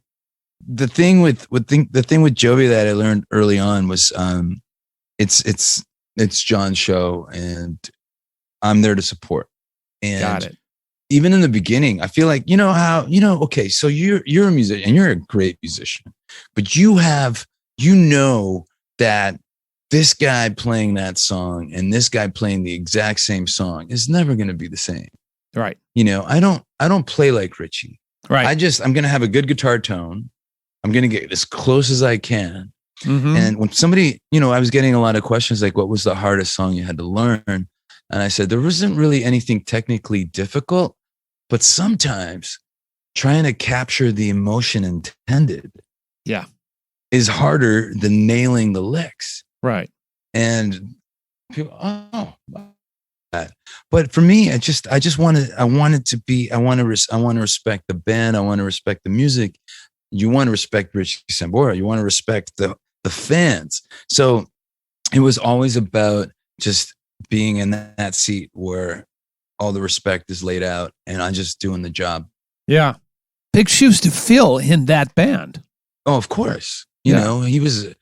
The thing with Jovi that I learned early on was it's John's show and I'm there to support. And got it. Even in the beginning, I feel like okay, so you're a musician and you're a great musician, but you know that this guy playing that song and this guy playing the exact same song is never going to be the same. Right. I don't play like Richie. Right. I'm going to have a good guitar tone. I'm going to get as close as I can. Mm-hmm. And when somebody, I was getting a lot of questions like, what was the hardest song you had to learn? And I said, there wasn't really anything technically difficult, but sometimes trying to capture the emotion intended is harder than nailing the licks. Right. And people, but for me, I want to respect the band. I want to respect the music. You want to respect Richie Sambora. You want to respect the fans. So it was always about just being in that seat where all the respect is laid out and I'm just doing the job. Yeah. Big shoes to fill in that band. Oh, of course. You know, he was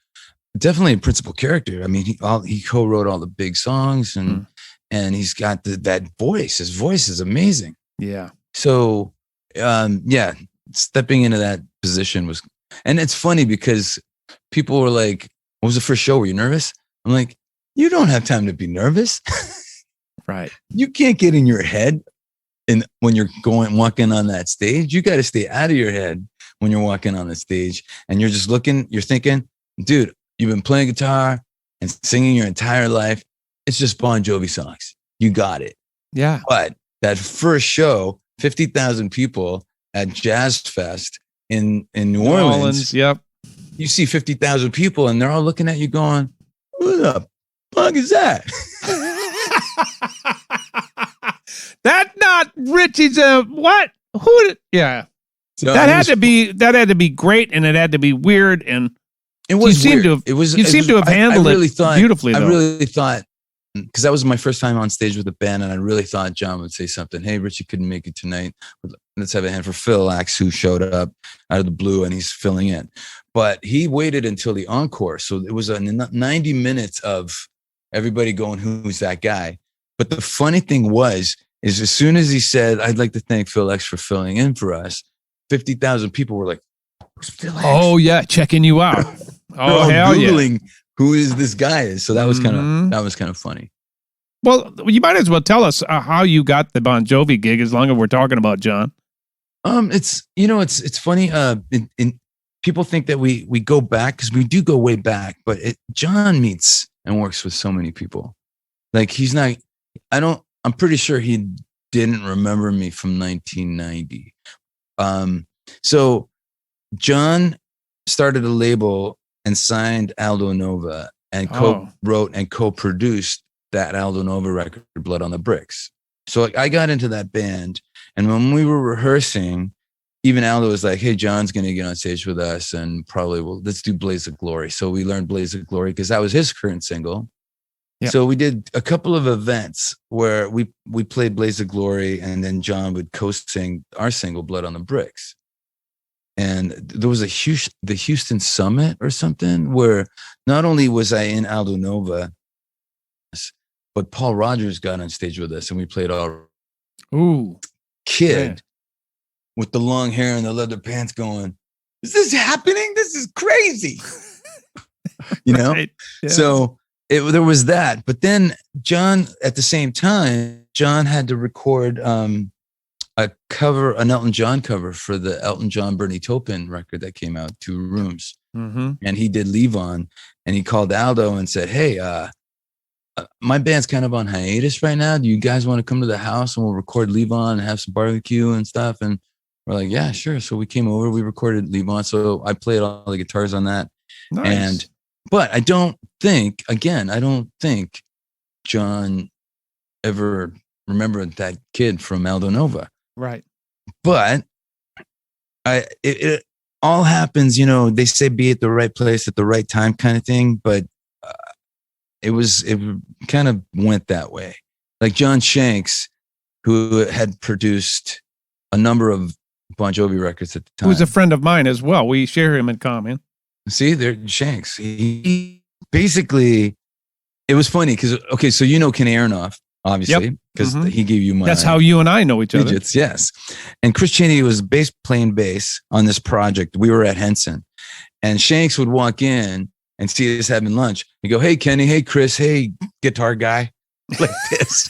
definitely a principal character. I mean, he co-wrote all the big songs and he's got that voice. His voice is amazing. Yeah. So, stepping into that position was, and it's funny because people were like, what was the first show? Were you nervous? I'm like, you don't have time to be nervous. Right. You can't get in your head when you're walking on that stage. You got to stay out of your head when you're walking on the stage and you're just you're thinking, dude, you've been playing guitar and singing your entire life. It's just Bon Jovi songs. You got it. Yeah. But that first show, 50,000 people at Jazz Fest in New Orleans. Yep. You see 50,000 people and they're all looking at you going, who the fuck is that? That's not Richie's what? Yeah. So that had to be great, and it had to be weird, and it was you weird. You seem to have handled it beautifully. Though. I really thought, because that was my first time on stage with the band, and I really thought John would say something. Hey, Richie couldn't make it tonight. Let's have a hand for Phil Axe, who showed up out of the blue, and he's filling in. But he waited until the encore, so it was 90 minutes of everybody going, "Who's that guy?" But the funny thing is as soon as he said, "I'd like to thank Phil X for filling in for us," 50,000 people were like, "Oh yeah, checking you out." Oh hell Googling yeah. Who is this guy? So that was kind of funny. Well, you might as well tell us how you got the Bon Jovi gig, as long as we're talking about John. It's funny. People think that we go back, because we do go way back, but John meets and works with so many people. Like I'm pretty sure he didn't remember me from 1990. So John started a label and signed Aldo Nova and co-wrote and co-produced that Aldo Nova record, Blood on the Bricks. So I got into that band, and when we were rehearsing, even Aldo was like, "Hey, John's going to get on stage with us, and probably let's do Blaze of Glory." So we learned Blaze of Glory because that was his current single. Yep. So we did a couple of events where we played Blaze of Glory, and then John would co-sing our single, Blood on the Bricks. And there was the Houston Summit or something, where not only was I in Aldo Nova, but Paul Rogers got on stage with us, and we played our kid with the long hair and the leather pants going, "Is this happening? This is crazy." Right. Yeah. So there was that. But then John, at the same time, John had to record an Elton John cover for the Elton John Bernie Taupin record that came out, Two Rooms. Mm-hmm. And he did Leave On, and he called Aldo and said, "Hey, my band's kind of on hiatus right now. Do you guys want to come to the house and we'll record Leave On and have some barbecue and stuff?" And we're like, "Yeah, sure." So we came over, we recorded Leave On. So I played all the guitars on that. Nice. But I don't think John ever remembered that kid from Aldo Nova. Right. But it all happens, they say be at the right place at the right time kind of thing. But it kind of went that way. Like John Shanks, who had produced a number of Bon Jovi records at the time. Who's a friend of mine as well. We share him in common. See, there, Shanks. He basically, it was funny because, so Ken Aronoff, obviously, because he gave you my... That's how you and I know each other. Yes. And Chris Cheney was playing bass on this project. We were at Henson. And Shanks would walk in and see us having lunch. He'd go, "Hey, Kenny. Hey, Chris. Hey, guitar guy." Like this.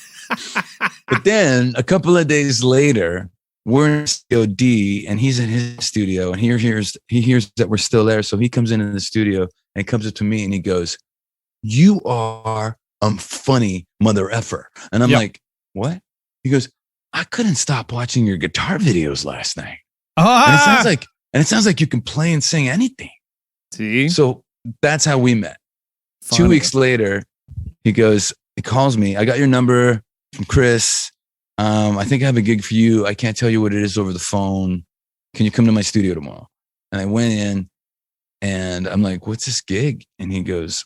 But then a couple of days later, we're in Studio D, and he's in his studio, and he hears that we're still there. So he comes into the studio and comes up to me and he goes, "You are funny mother effer." And I'm like, "What?" He goes, "I couldn't stop watching your guitar videos last night." And it sounds like you can play and sing anything. See? So that's how we met. Funny. 2 weeks later, he calls me. "I got your number from Chris. I think I have a gig for you. I can't tell you what it is over the phone. Can you come to my studio tomorrow?" And I went in, and I'm like, "What's this gig?" And he goes,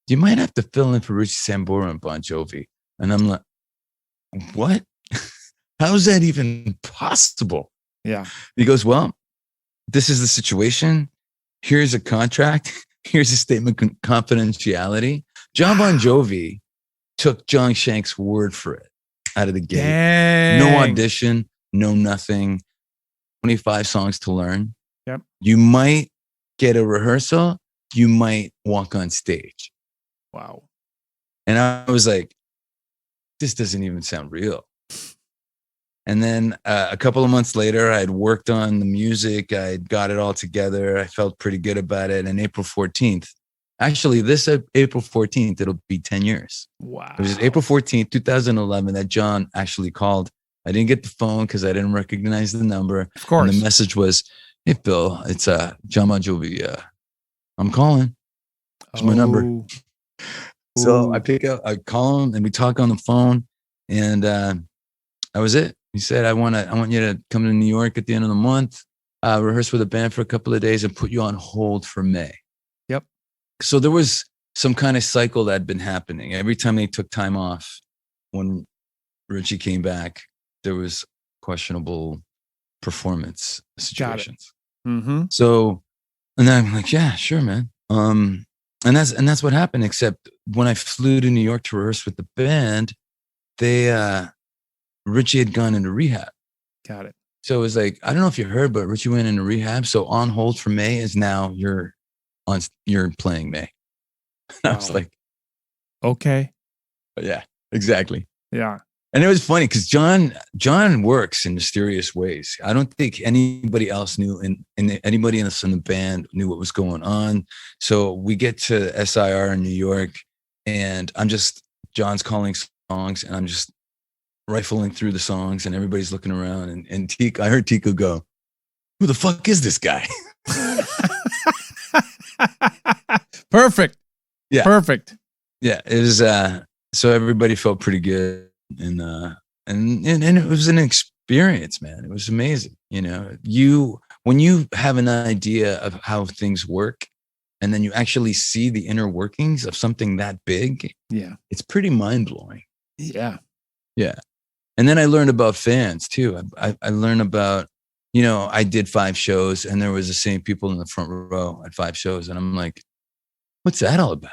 "You might have to fill in for Richie Sambora and Bon Jovi." And I'm like, "What? How is that even possible?" Yeah. He goes, "Well, this is the situation. Here's a contract. Here's a statement of confidentiality." John Bon Jovi took John Shanks' word for it out of the gate. Dang. No audition, no nothing. 25 songs to learn. Yep. You might get a rehearsal. You might walk on stage. Wow. And I was like, this doesn't even sound real. And then a couple of months later, I had worked on the music. I had got it all together. I felt pretty good about it. And April 14th, actually, this April 14th, it'll be 10 years. Wow. It was April 14th, 2011, that John actually called. I didn't get the phone because I didn't recognize the number. Of course. And the message was, "Hey, Phil, it's John Bon Jovi. I'm calling. It's my number." So I pick up, I call him, and we talk on the phone. And that was it. He said, I want you to come to New York at the end of the month. rehearse with a band for a couple of days, and put you on hold for May. Yep. So there was some kind of cycle that had been happening. Every time they took time off, when Richie came back, there was questionable performance situations. Mm-hmm. So, and then I'm like, yeah, sure, man. And that's what happened. Except when I flew to New York to rehearse with the band, Richie had gone into rehab. Got it. So it was like, I don't know if you heard, but Richie went into rehab. So On Hold for May is now you're playing May. Wow. I was like, okay. Yeah, exactly. Yeah. And it was funny because John works in mysterious ways. I don't think anybody else knew, and anybody else in the band knew what was going on. So we get to SIR in New York, and John's calling songs, and I'm just rifling through the songs, and everybody's looking around. And I heard Tico go, "Who the fuck is this guy?" Perfect. Yeah. Perfect. Yeah. It was, so everybody felt pretty good. And it was an experience, man. It was amazing. You know, when you have an idea of how things work, and then you actually see the inner workings of something that big. Yeah. It's pretty mind blowing. Yeah. Yeah. And then I learned about fans too. I learned about, you know, I did 5 shows, and there was the same people in the front row at 5 shows. And I'm like, what's that all about?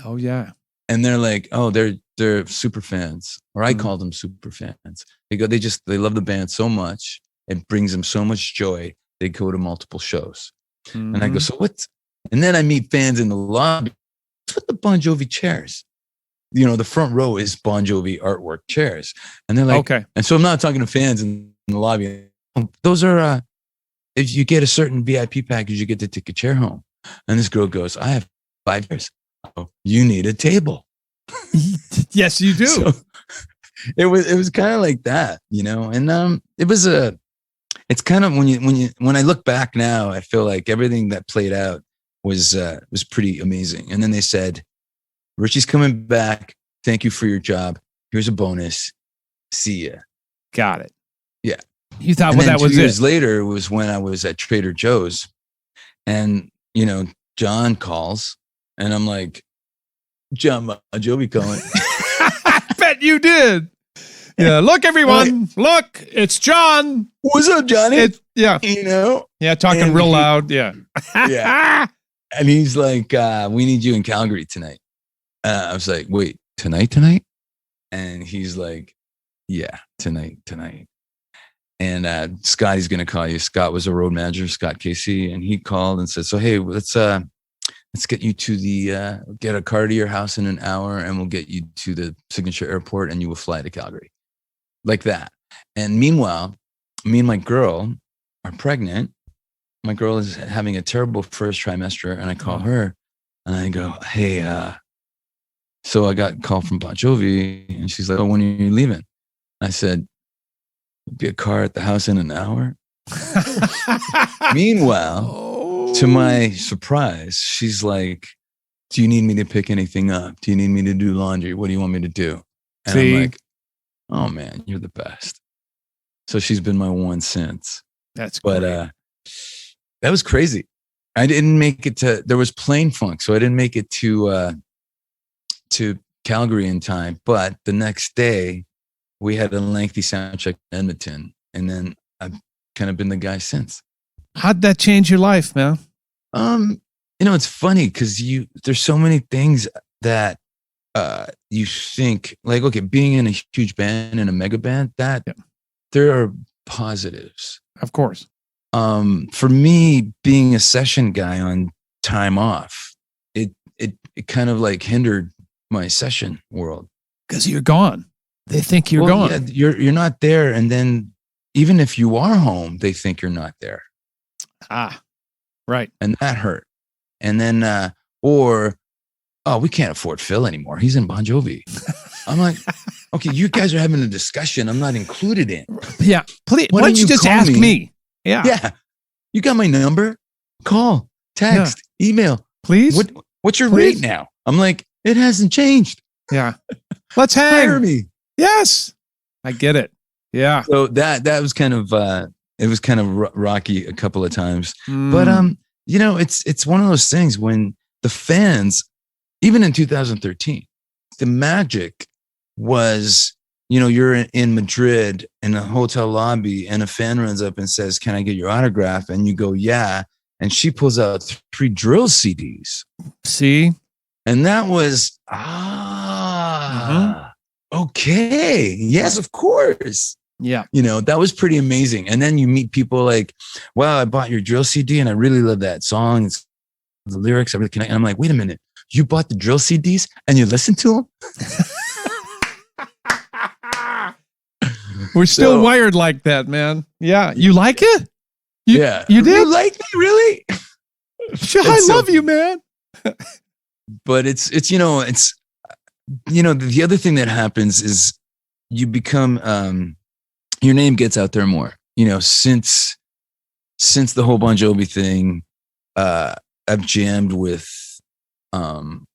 Oh yeah. And they're like, oh, they're super fans, or I call them super fans. They love the band so much. It brings them so much joy. They go to multiple shows. Mm-hmm. And I go, so what's, and then I meet fans in the lobby. What's with the Bon Jovi chairs? You know, the front row is Bon Jovi artwork chairs. And they're like, okay. And so I'm not talking to fans in the lobby. Those are, if you get a certain VIP package, you get to take a chair home. And this girl goes, I have 5 chairs. Oh, you need a table. Yes, you do. So it was kind of like that, you know. And it's kind of when I look back now, I feel like everything that played out was pretty amazing. And then they said, Richie's coming back. Thank you for your job. Here's a bonus. See ya. Got it. Yeah. You thought that was 2 years later was when I was at Trader Joe's, and you know, John calls, and I'm like, John Jovi calling. I bet you did. Yeah. Look, everyone. Look, it's John. What's up, Johnny? Yeah. You know? Yeah. Talking real loud. Yeah. Yeah. And he's like, we need you in Calgary tonight. I was like, wait, tonight? And he's like, yeah, tonight. And Scotty's going to call you. Scott was a road manager, Scott Casey. And he called and said, so, hey, let's get you to get a car to your house in an hour, and we'll get you to the Signature Airport, and you will fly to Calgary. Like that. And meanwhile, me and my girl are pregnant. My girl is having a terrible first trimester, and I call her and I go, hey, so I got a call from Bon Jovi, and she's like, oh, when are you leaving? I said, be a car at the house in an hour. Meanwhile, to my surprise, she's like, do you need me to pick anything up? Do you need me to do laundry? What do you want me to do? And I'm like, oh man, you're the best. So she's been my one since. That's great. But that was crazy. I didn't make it there was plane funk, so I didn't make it to Calgary in time. But the next day, we had a lengthy sound check in Edmonton, and then I've kind of been the guy since. How'd that change your life, man? You know, it's funny because there's so many things that you think, like, okay, being in a huge band and a mega band, there are positives. Of course. For me, being a session guy on time off, it kind of like hindered my session world. Because you're gone. They think you're gone. Yeah, you're not there. And then even if you are home, they think you're not there. Ah, right. And that hurt. And then, we can't afford Phil anymore. He's in Bon Jovi. I'm like, okay, you guys are having a discussion I'm not included in. Yeah, please. Why don't you just ask me? Yeah. Yeah. You got my number? Call, text, email. Please? What's your rate now? I'm like, it hasn't changed. Yeah. Let's hang. Hire me. Yes. I get it. Yeah. So that was kind of It was kind of rocky a couple of times, but you know, it's one of those things when the fans, even in 2013, the magic was, you know, you're in Madrid in a hotel lobby and a fan runs up and says, "Can I get your autograph?" And you go, "Yeah." And she pulls out 3 drill CDs. See? And that was, okay. Yes, of course. Yeah. You know, that was pretty amazing. And then you meet people like, "Wow, I bought your drill CD and I really love that song. It's the lyrics, I really connect." And I'm like, "Wait a minute. You bought the drill CDs and you listened to them?" We're still wired like that, man. Yeah. You like it? You did? You like me, really? I love you, man. But it's you know, the other thing that happens is you become your name gets out there more. You know, since the whole Bon Jovi thing, I've jammed with some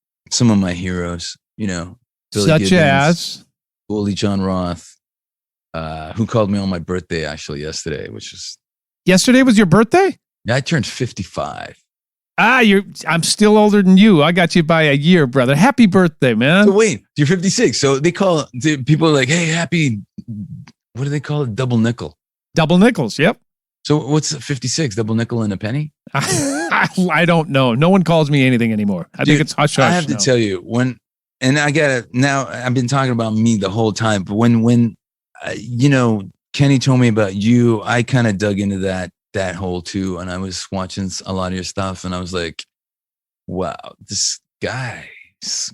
of my heroes, you know, Billy such Gibbons, as Wooly John Roth, who called me on my birthday actually yesterday, which is yesterday was your birthday? Yeah, I turned 55. I'm still older than you. I got you by a year, brother. Happy birthday, man. So wait, you're 56. So people are like, "Hey, happy," what do they call it? Double nickel. Double nickels, yep. So what's 56? Double nickel and a penny? I don't know. No one calls me anything anymore. I think it's hush hush. I have to tell you, and I gotta, now I've been talking about me the whole time, but when you know, Kenny told me about you, I kind of dug into that hole too. And I was watching a lot of your stuff and I was like, wow, this guy's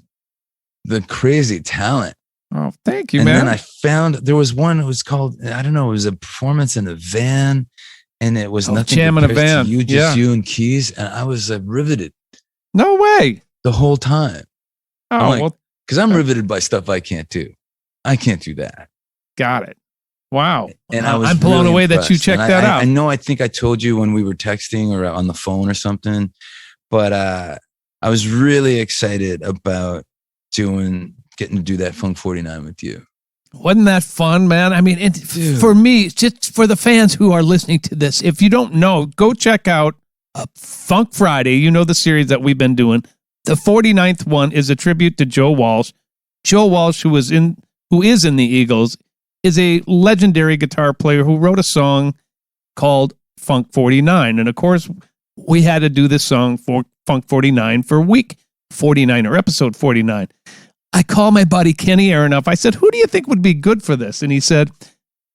the crazy talent. Oh, thank you, man. man. And then I found there was one, it was called, I don't know, it was a performance in a van and it was nothing jam in a van. To you, just you and keys. And I was riveted. No way. The whole time. Oh, because I'm riveted by stuff I can't do. I can't do that. Got it. Wow. And I'm blown really away impressed. that you checked that out. I know, I think I told you when we were texting or on the phone or something, but I was really excited about getting to do that Funk 49 with you. Wasn't that fun, man? I mean, for me, just for the fans who are listening to this, if you don't know, go check out Funk Friday. You know the series that we've been doing. The 49th one is a tribute to Joe Walsh. Joe Walsh, who is in the Eagles, is a legendary guitar player who wrote a song called Funk 49. And of course, we had to do this song for Funk 49 for week 49 or episode 49. I called my buddy Kenny Aronoff. I said, "Who do you think would be good for this?" And he said,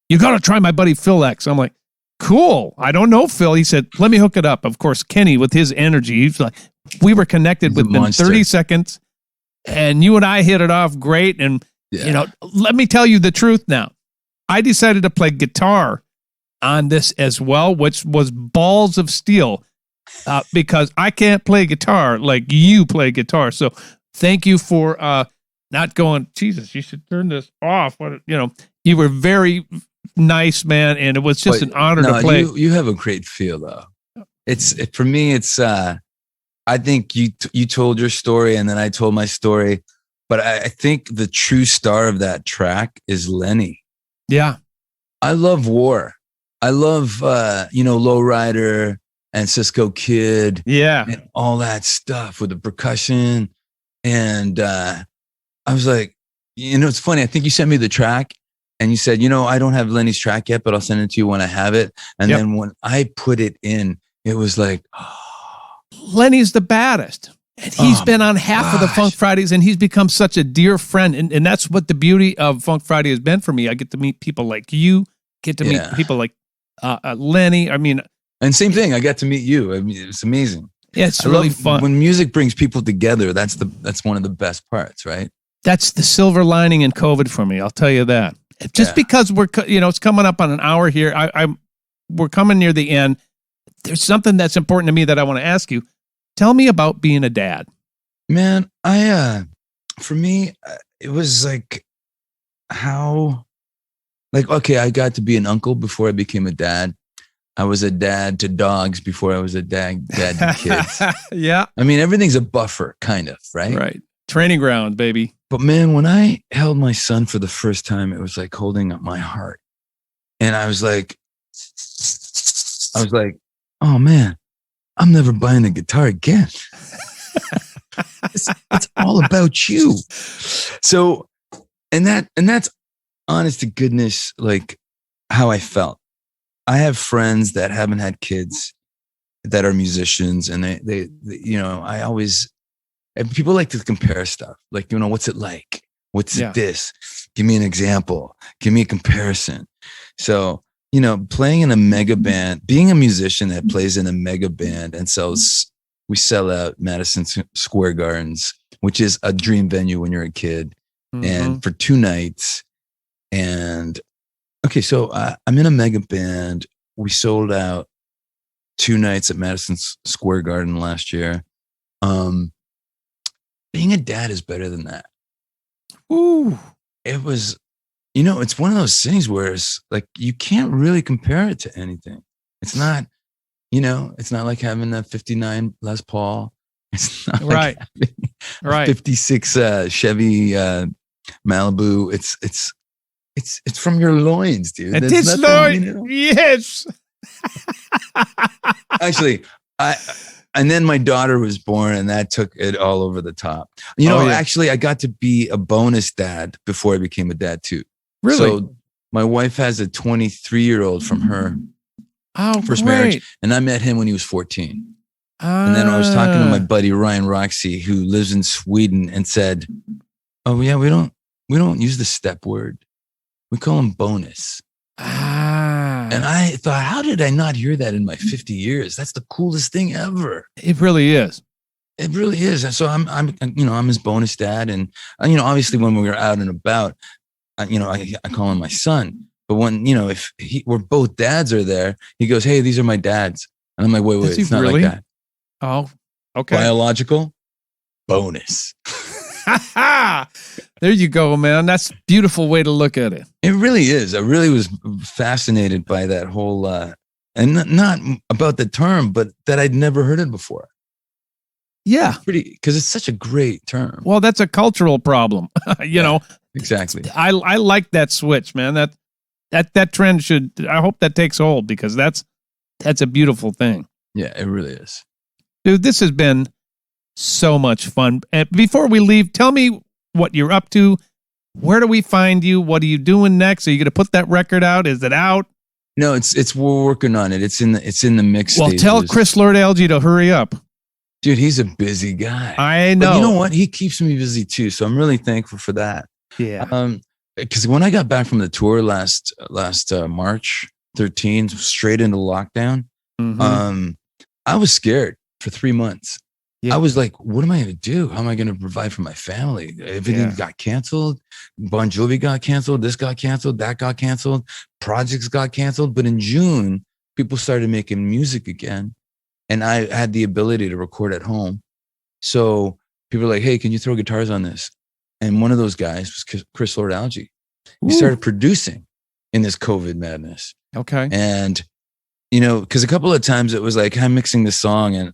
"You got to try my buddy Phil X." I'm like, "Cool. I don't know Phil." He said, "Let me hook it up." Of course, Kenny, with his energy, he's like, we were connected within 30 seconds and you and I hit it off great. And, you know, let me tell you the truth now. I decided to play guitar on this as well, which was balls of steel because I can't play guitar like you play guitar. So thank you for not going, Jesus, you should turn this off. You were very nice, man. And it was just an honor to play. You have a great feel though. For me, I think you told your story and then I told my story, but I think the true star of that track is Lenny. Yeah. I love War. I love, Lowrider and Cisco Kid. Yeah. And all that stuff with the percussion. And I was like, it's funny. I think you sent me the track and you said, I don't have Lenny's track yet, but I'll send it to you when I have it. And then when I put it in, it was like, Lenny's the baddest. And he's been on half of the Funk Fridays and he's become such a dear friend. And that's what the beauty of Funk Friday has been for me. I get to meet people like you, get to meet people like Lenny. I mean, and same thing. I got to meet you. I mean, it's amazing. Yeah, it's really fun. When music brings people together, that's one of the best parts, right? That's the silver lining in COVID for me. I'll tell you that. Just because it's coming up on an hour here. We're coming near the end. There's something that's important to me that I want to ask you. Tell me about being a dad. Man, for me, it was like I got to be an uncle before I became a dad. I was a dad to dogs before I was a dad to kids. Yeah. I mean, everything's a buffer, kind of, right? Right. Training ground, baby. But man, when I held my son for the first time, it was like holding up my heart. And I was like, I was like, oh man, I'm never buying a guitar again. It's all about you. So, and that's honest to goodness, like how I felt. I have friends that haven't had kids that are musicians, and they you know, I always, and people like to compare stuff. Like, you know, what's it like? What's this? Give me an example. Give me a comparison. So, you know, playing in a mega band, being a musician that plays in a mega band and we sell out Madison Square Gardens, which is a dream venue when you're a kid, and for 2 nights. And okay, so I'm in a mega band. We sold out 2 nights at Madison Square Garden last year. Being a dad is better than that. Ooh. It was, you know, it's one of those things where it's like, you can't really compare it to anything. It's not, you know, it's not like having a 59 Les Paul. It's not like having a 56 Chevy Malibu. It's from your loins, dude. It's loins. You know? Yes. Actually, and then my daughter was born, and that took it all over the top. You know, actually, I got to be a bonus dad before I became a dad too. Really? So my wife has a 23-year-old from her first marriage, and I met him when he was 14. And then I was talking to my buddy Ryan Roxy, who lives in Sweden, and said, "Oh yeah, we don't use the step word. We call him bonus." And I thought, how did I not hear that in my 50 years? That's the coolest thing ever. It really is. It really is. And so I'm his bonus dad. And, you know, obviously when we were out and about, you know, I call him my son. But when, you know, if we're both dads are there, he goes, "Hey, these are my dads." And I'm like, wait, it's not like that. Oh, okay. Biological bonus. There you go, man. That's a beautiful way to look at it. It really is. I really was fascinated by that whole, and not about the term, but that I'd never heard it before. Yeah. Because it's such a great term. Well, that's a cultural problem. you know. Exactly. I like that switch, man. That trend I hope that takes hold, because that's a beautiful thing. Yeah, it really is. Dude, this has been so much fun. And before we leave, tell me what you're up to. Where do we find you? What are you doing next? Are you going to put that record out? Is it out? No, we're working on it. It's in the mix. Well, stages. Tell Chris Lord Algie to hurry up. Dude, he's a busy guy. I know. But you know what? He keeps me busy too. So I'm really thankful for that. Yeah. Because when I got back from the tour last March 13th, straight into lockdown, I was scared for 3 months. Yeah. I was like, what am I going to do? How am I going to provide for my family? Everything got canceled. Bon Jovi got canceled. This got canceled. That got canceled. Projects got canceled. But in June, people started making music again. And I had the ability to record at home. So people were like, "Hey, can you throw guitars on this?" And one of those guys was Chris Lord Algie. He started producing in this COVID madness. Okay. And, you know, because a couple of times it was like, I'm mixing this song and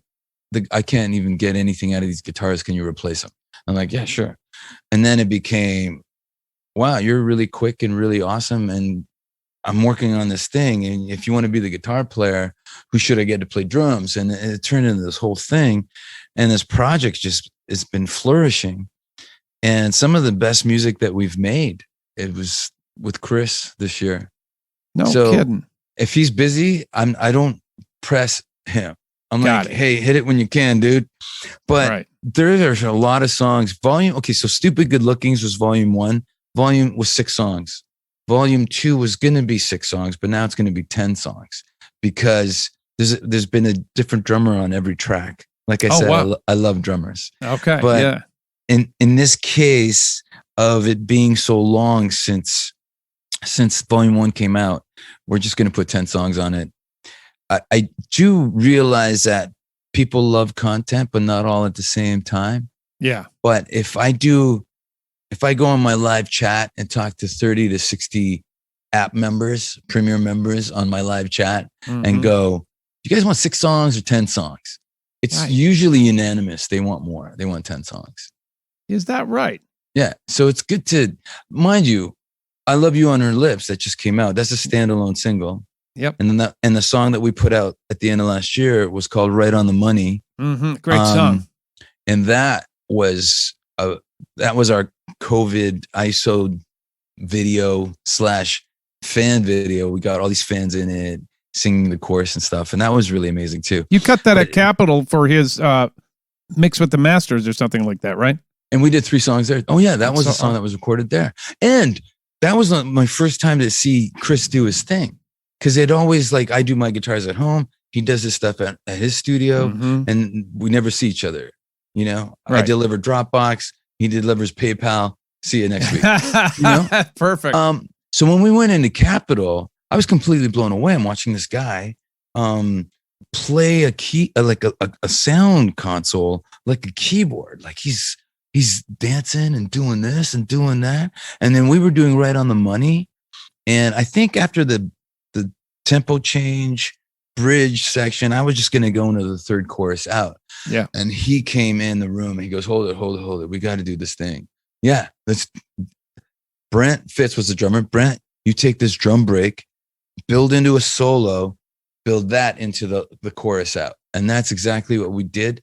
I can't even get anything out of these guitars. Can you replace them? I'm like, yeah, sure. And then it became, wow, you're really quick and really awesome. And I'm working on this thing. And if you want to be the guitar player, who should I get to play drums? And it turned into this whole thing. And this project it's been flourishing. And some of the best music that we've made, it was with Chris this year. No kidding. If he's busy, I don't press him. I'm like, hey, hit it when you can, dude. But there's a lot of songs. Okay, so Stupid Good Lookings was volume 1. Volume was 6 songs. Volume 2 was going to be 6 songs, but now it's going to be 10 songs because there's been a different drummer on every track. Like I said, wow. I love drummers. Okay, but in this case of it being so long since volume 1 came out, we're just going to put 10 songs on it. I do realize that people love content, but not all at the same time. Yeah. But if I go on my live chat and talk to 30 to 60 app members, premier members on my live chat and go, you guys want 6 songs or 10 songs? It's usually unanimous. They want more. They want 10 songs. Is that right? Yeah. So it's good to, mind you, I Love You on Her Lips that just came out. That's a standalone single. Yep. And then the song that we put out at the end of last year was called Right on the Money. Mm-hmm. Great song. And that was our COVID ISO video / fan video. We got all these fans in it singing the chorus and stuff. And that was really amazing too. You cut that at Capitol for his Mix with the Masters or something like that, right? And we did 3 songs there. Oh yeah, that was a song that was recorded there. And that was my first time to see Chris do his thing. Because it always, like, I do my guitars at home. He does his stuff at his studio, and we never see each other. You know, right. I deliver Dropbox. He delivers PayPal. See you next week. You know? Perfect. So when we went into Capitol, I was completely blown away. I'm watching this guy play a key, like a sound console, like a keyboard. Like he's dancing and doing this and doing that. And then we were doing Right on the Money. And I think after the tempo change, bridge section, I was just going to go into the third chorus out. Yeah. And he came in the room and he goes, hold it. We got to do this thing. Yeah. Brent Fitz was the drummer. Brent, you take this drum break, build into a solo, build that into the chorus out. And that's exactly what we did.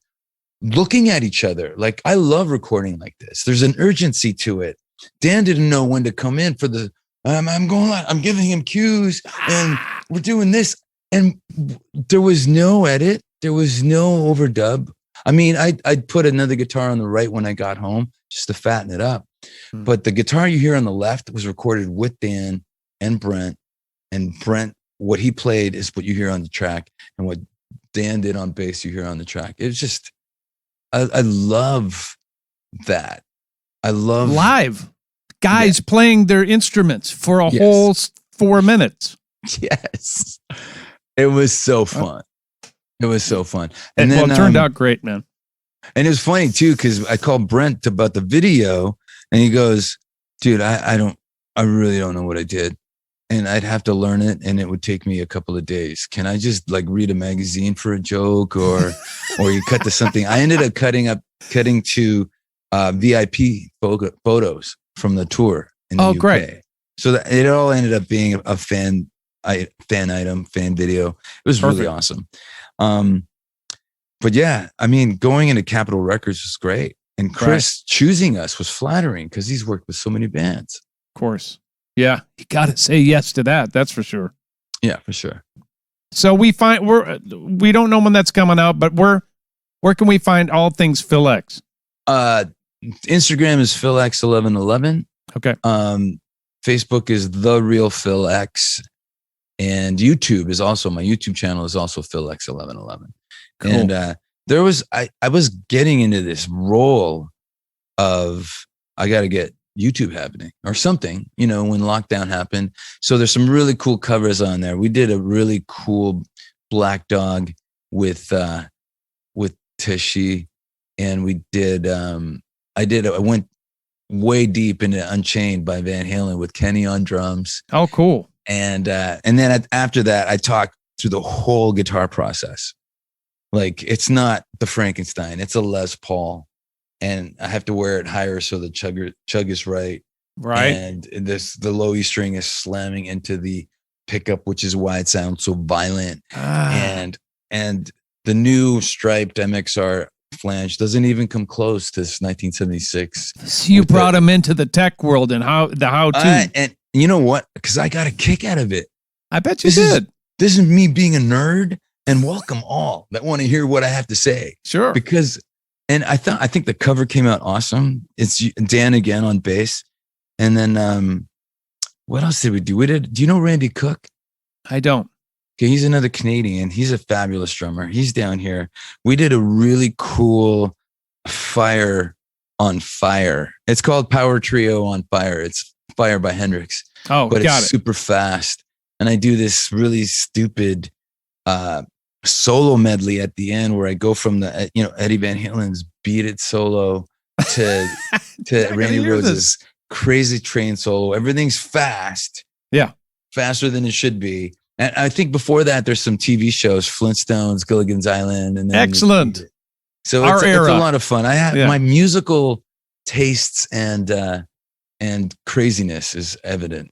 Looking at each other. Like, I love recording like this. There's an urgency to it. Dan didn't know when to come in for the, I'm giving him cues and we're doing this. And there was no edit. There was no overdub. I mean, I'd put another guitar on the right when I got home just to fatten it up. But the guitar you hear on the left was recorded with Dan and Brent. And Brent, what he played is what you hear on the track. And what Dan did on bass, you hear on the track. It was just, I love that. I love live guys playing their instruments for a whole 4 minutes. Yes. It was so fun. It was so fun. And then it turned out great, man. And it was funny too, because I called Brent about the video and he goes, dude, I really don't know what I did. And I'd have to learn it and it would take me a couple of days. Can I just like read a magazine for a joke or you cut to something? I ended up cutting to VIP photos from the tour in the UK. Great. So that it all ended up being a fan item, fan video. It was really awesome. But yeah, I mean, going into Capitol Records was great. And Chris choosing us was flattering because he's worked with so many bands. Of course. Yeah. You got to say yes to that. That's for sure. Yeah, for sure. So we don't know when that's coming out, but where can we find all things Phil X? Instagram is PhilX1111. Okay. Facebook is The Real Phil X. And YouTube is also, my YouTube channel is also PhilX1111. Cool. And I was getting into this role of, I got to get YouTube happening or something, you know, when lockdown happened. So there's some really cool covers on there. We did a really cool Black Dog with Tishy, and we did, I went way deep into Unchained by Van Halen with Kenny on drums. Oh, cool. And then after that, I talked through the whole guitar process. Like, it's not the Frankenstein, it's a Les Paul. And I have to wear it higher so the chug is right. Right. And the low E string is slamming into the pickup, which is why it sounds so violent. And the new striped MXR flange doesn't even come close to this 1976. So you brought him into the tech world and how to. And you know what? Because I got a kick out of it. I bet you did. This is me being a nerd, and welcome all that want to hear what I have to say. Sure. And I think the cover came out awesome. It's Dan again on bass. And then what else did we do? Do you know Randy Cook? I don't. Okay, he's another Canadian. He's a fabulous drummer. He's down here. We did a really cool Fire on Fire. It's called Power Trio on Fire. It's Fire by Hendrix. Oh, but it's super fast. And I do this really stupid solo medley at the end where I go from the Eddie Van Halen's Beat It solo to Randy Rhoads' crazy train solo. Everything's fast. Yeah. Faster than it should be. And I think before that, there's some TV shows, Flintstones, Gilligan's Island. And then excellent. So it's a lot of fun. I have my musical tastes and craziness is evident.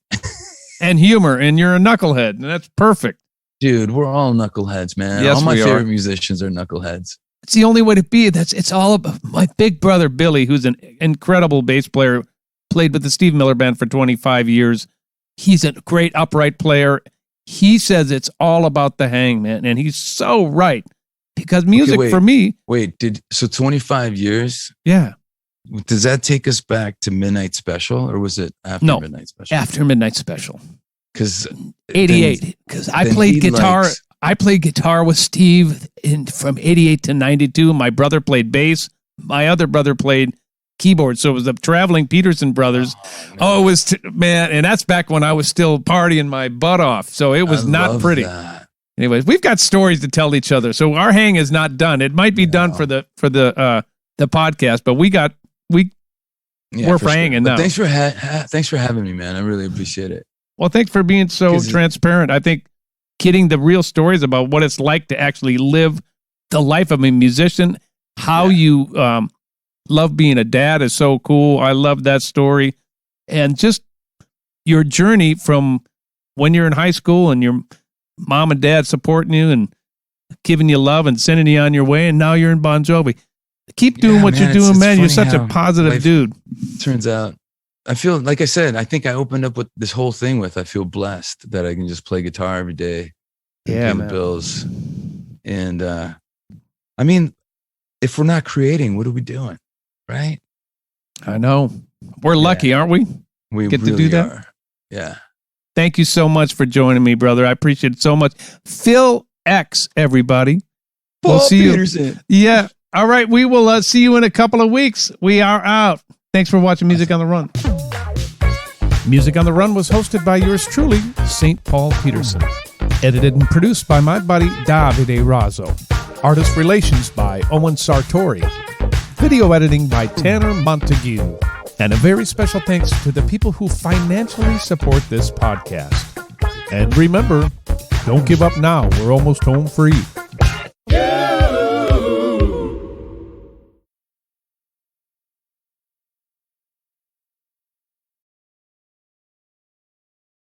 And humor. And you're a knucklehead. And that's perfect. Dude, we're all knuckleheads, man. Yes, all my we favorite are. musicians are knuckleheads. It's the only way to be. It's all about my big brother, Billy, who's an incredible bass player, played with the Steve Miller Band for 25 years. He's a great upright player. He says it's all about the hang, man. And he's so right. Because music for me. Wait, so 25 years? Yeah. Does that take us back to Midnight Special, or was it after Midnight Special? After Midnight Special. Because 88. Because I played guitar. I played guitar with Steve from 88 to 92. My brother played bass. My other brother played keyboard. So it was the traveling Peterson brothers. Oh, it was, man. And that's back when I was still partying my butt off. So it was not pretty. That. Anyways, we've got stories to tell each other. So our hang is not done. It might be done for the podcast, but we're hanging now. Thanks for having me, man. I really appreciate it. Well, thanks for being so transparent. I think getting the real stories about what it's like to actually live the life of a musician, how you love being a dad is so cool. I love that story. And just your journey from when you're in high school and your mom and dad supporting you and giving you love and sending you on your way, and now you're in Bon Jovi. Keep doing what you're doing, man. You're such a positive dude. Turns out, I feel, like I said, I think I opened up with this whole thing with, I feel blessed that I can just play guitar every day. Pay the bills. And I mean, if we're not creating, what are we doing? Right? I know. We're lucky, aren't we? We get really to do that. Are. Yeah. Thank you so much for joining me, brother. I appreciate it so much. Phil X, everybody. We'll see Peterson. You. Yeah. All right. We will see you in a couple of weeks. We are out. Thanks for watching Music on the Run. Music on the Run was hosted by yours truly, St. Paul Peterson. Edited and produced by my buddy Davide Raso. Artist relations by Owen Sartori. Video editing by Tanner Montague. And a very special thanks to the people who financially support this podcast. And remember, don't give up now. We're almost home free.